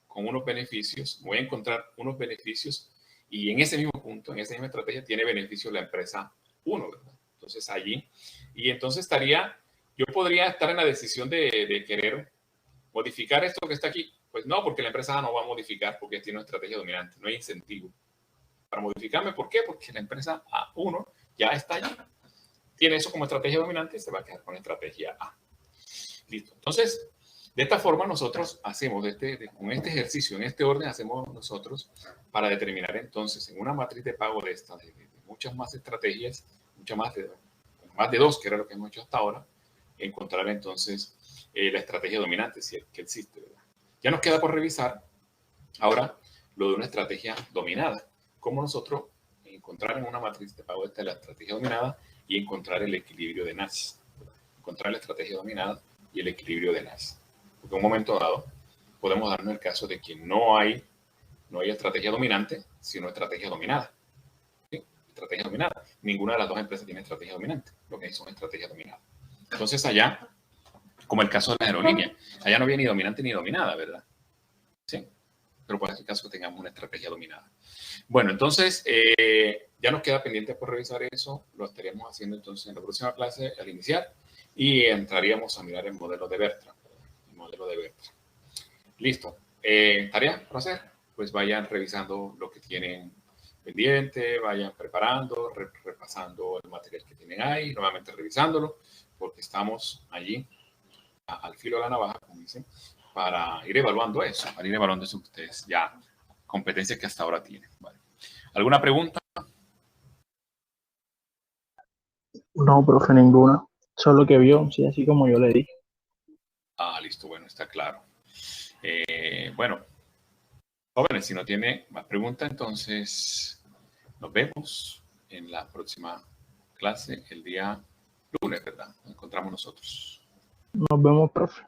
con unos beneficios, voy a encontrar unos beneficios y en ese mismo punto, en esa misma estrategia, tiene beneficio la empresa 1, ¿verdad? Entonces allí, y entonces yo podría estar en la decisión de querer modificar esto que está aquí. Pues no, porque la empresa A no va a modificar porque tiene una estrategia dominante, no hay incentivo para modificarme. ¿Por qué? Porque la empresa A1 ya está allí. Tiene eso como estrategia dominante y se va a quedar con la estrategia A. Listo. Entonces, de esta forma nosotros hacemos, con este ejercicio, en este orden, hacemos nosotros para determinar entonces en una matriz de pago de estas, de muchas más estrategias, más de 2, que era lo que hemos hecho hasta ahora, encontrar entonces la estrategia dominante, si es que existe, ¿verdad? Ya nos queda por revisar ahora lo de una estrategia dominada. Cómo nosotros encontrar en una matriz de pago esta la estrategia dominada y encontrar el equilibrio de Nash. Encontrar la estrategia dominada y el equilibrio de Nash. Porque en un momento dado podemos darnos el caso de que no hay estrategia dominante, sino estrategia dominada. ¿Sí? Estrategia dominada. Ninguna de las dos empresas tiene estrategia dominante. Lo que hay son estrategias dominadas. Entonces allá, como el caso de la aerolínea, allá no había ni dominante ni dominada, ¿verdad? Sí. Pero por este caso tengamos una estrategia dominada. Bueno, entonces ya nos queda pendiente por revisar eso. Lo estaríamos haciendo entonces en la próxima clase al iniciar y entraríamos a mirar el modelo de Bertrand. Listo. ¿Tarea por hacer? Pues vayan revisando lo que tienen pendiente, vayan preparando, repasando el material que tienen ahí, nuevamente revisándolo, porque estamos allí al filo de la navaja, como dicen, para ir evaluando eso, ustedes ya, competencias que hasta ahora tienen. Vale. ¿Alguna pregunta? No, profe, ninguna. Solo que vio, sí, así como yo le dije. Listo, bueno, está claro. Bueno, jóvenes, si no tiene más preguntas, entonces nos vemos en la próxima clase el día lunes, ¿verdad? Nos encontramos nosotros. Nos vemos, profe.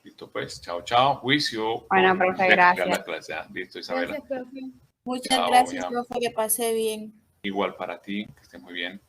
Listo, pues. Chao, chao. Juicio. Bueno, profe, gracias. Listo, Isabela. Gracias, profe. Muchas Chao, gracias, ya. profe, que pase bien. Igual para ti, que estés muy bien.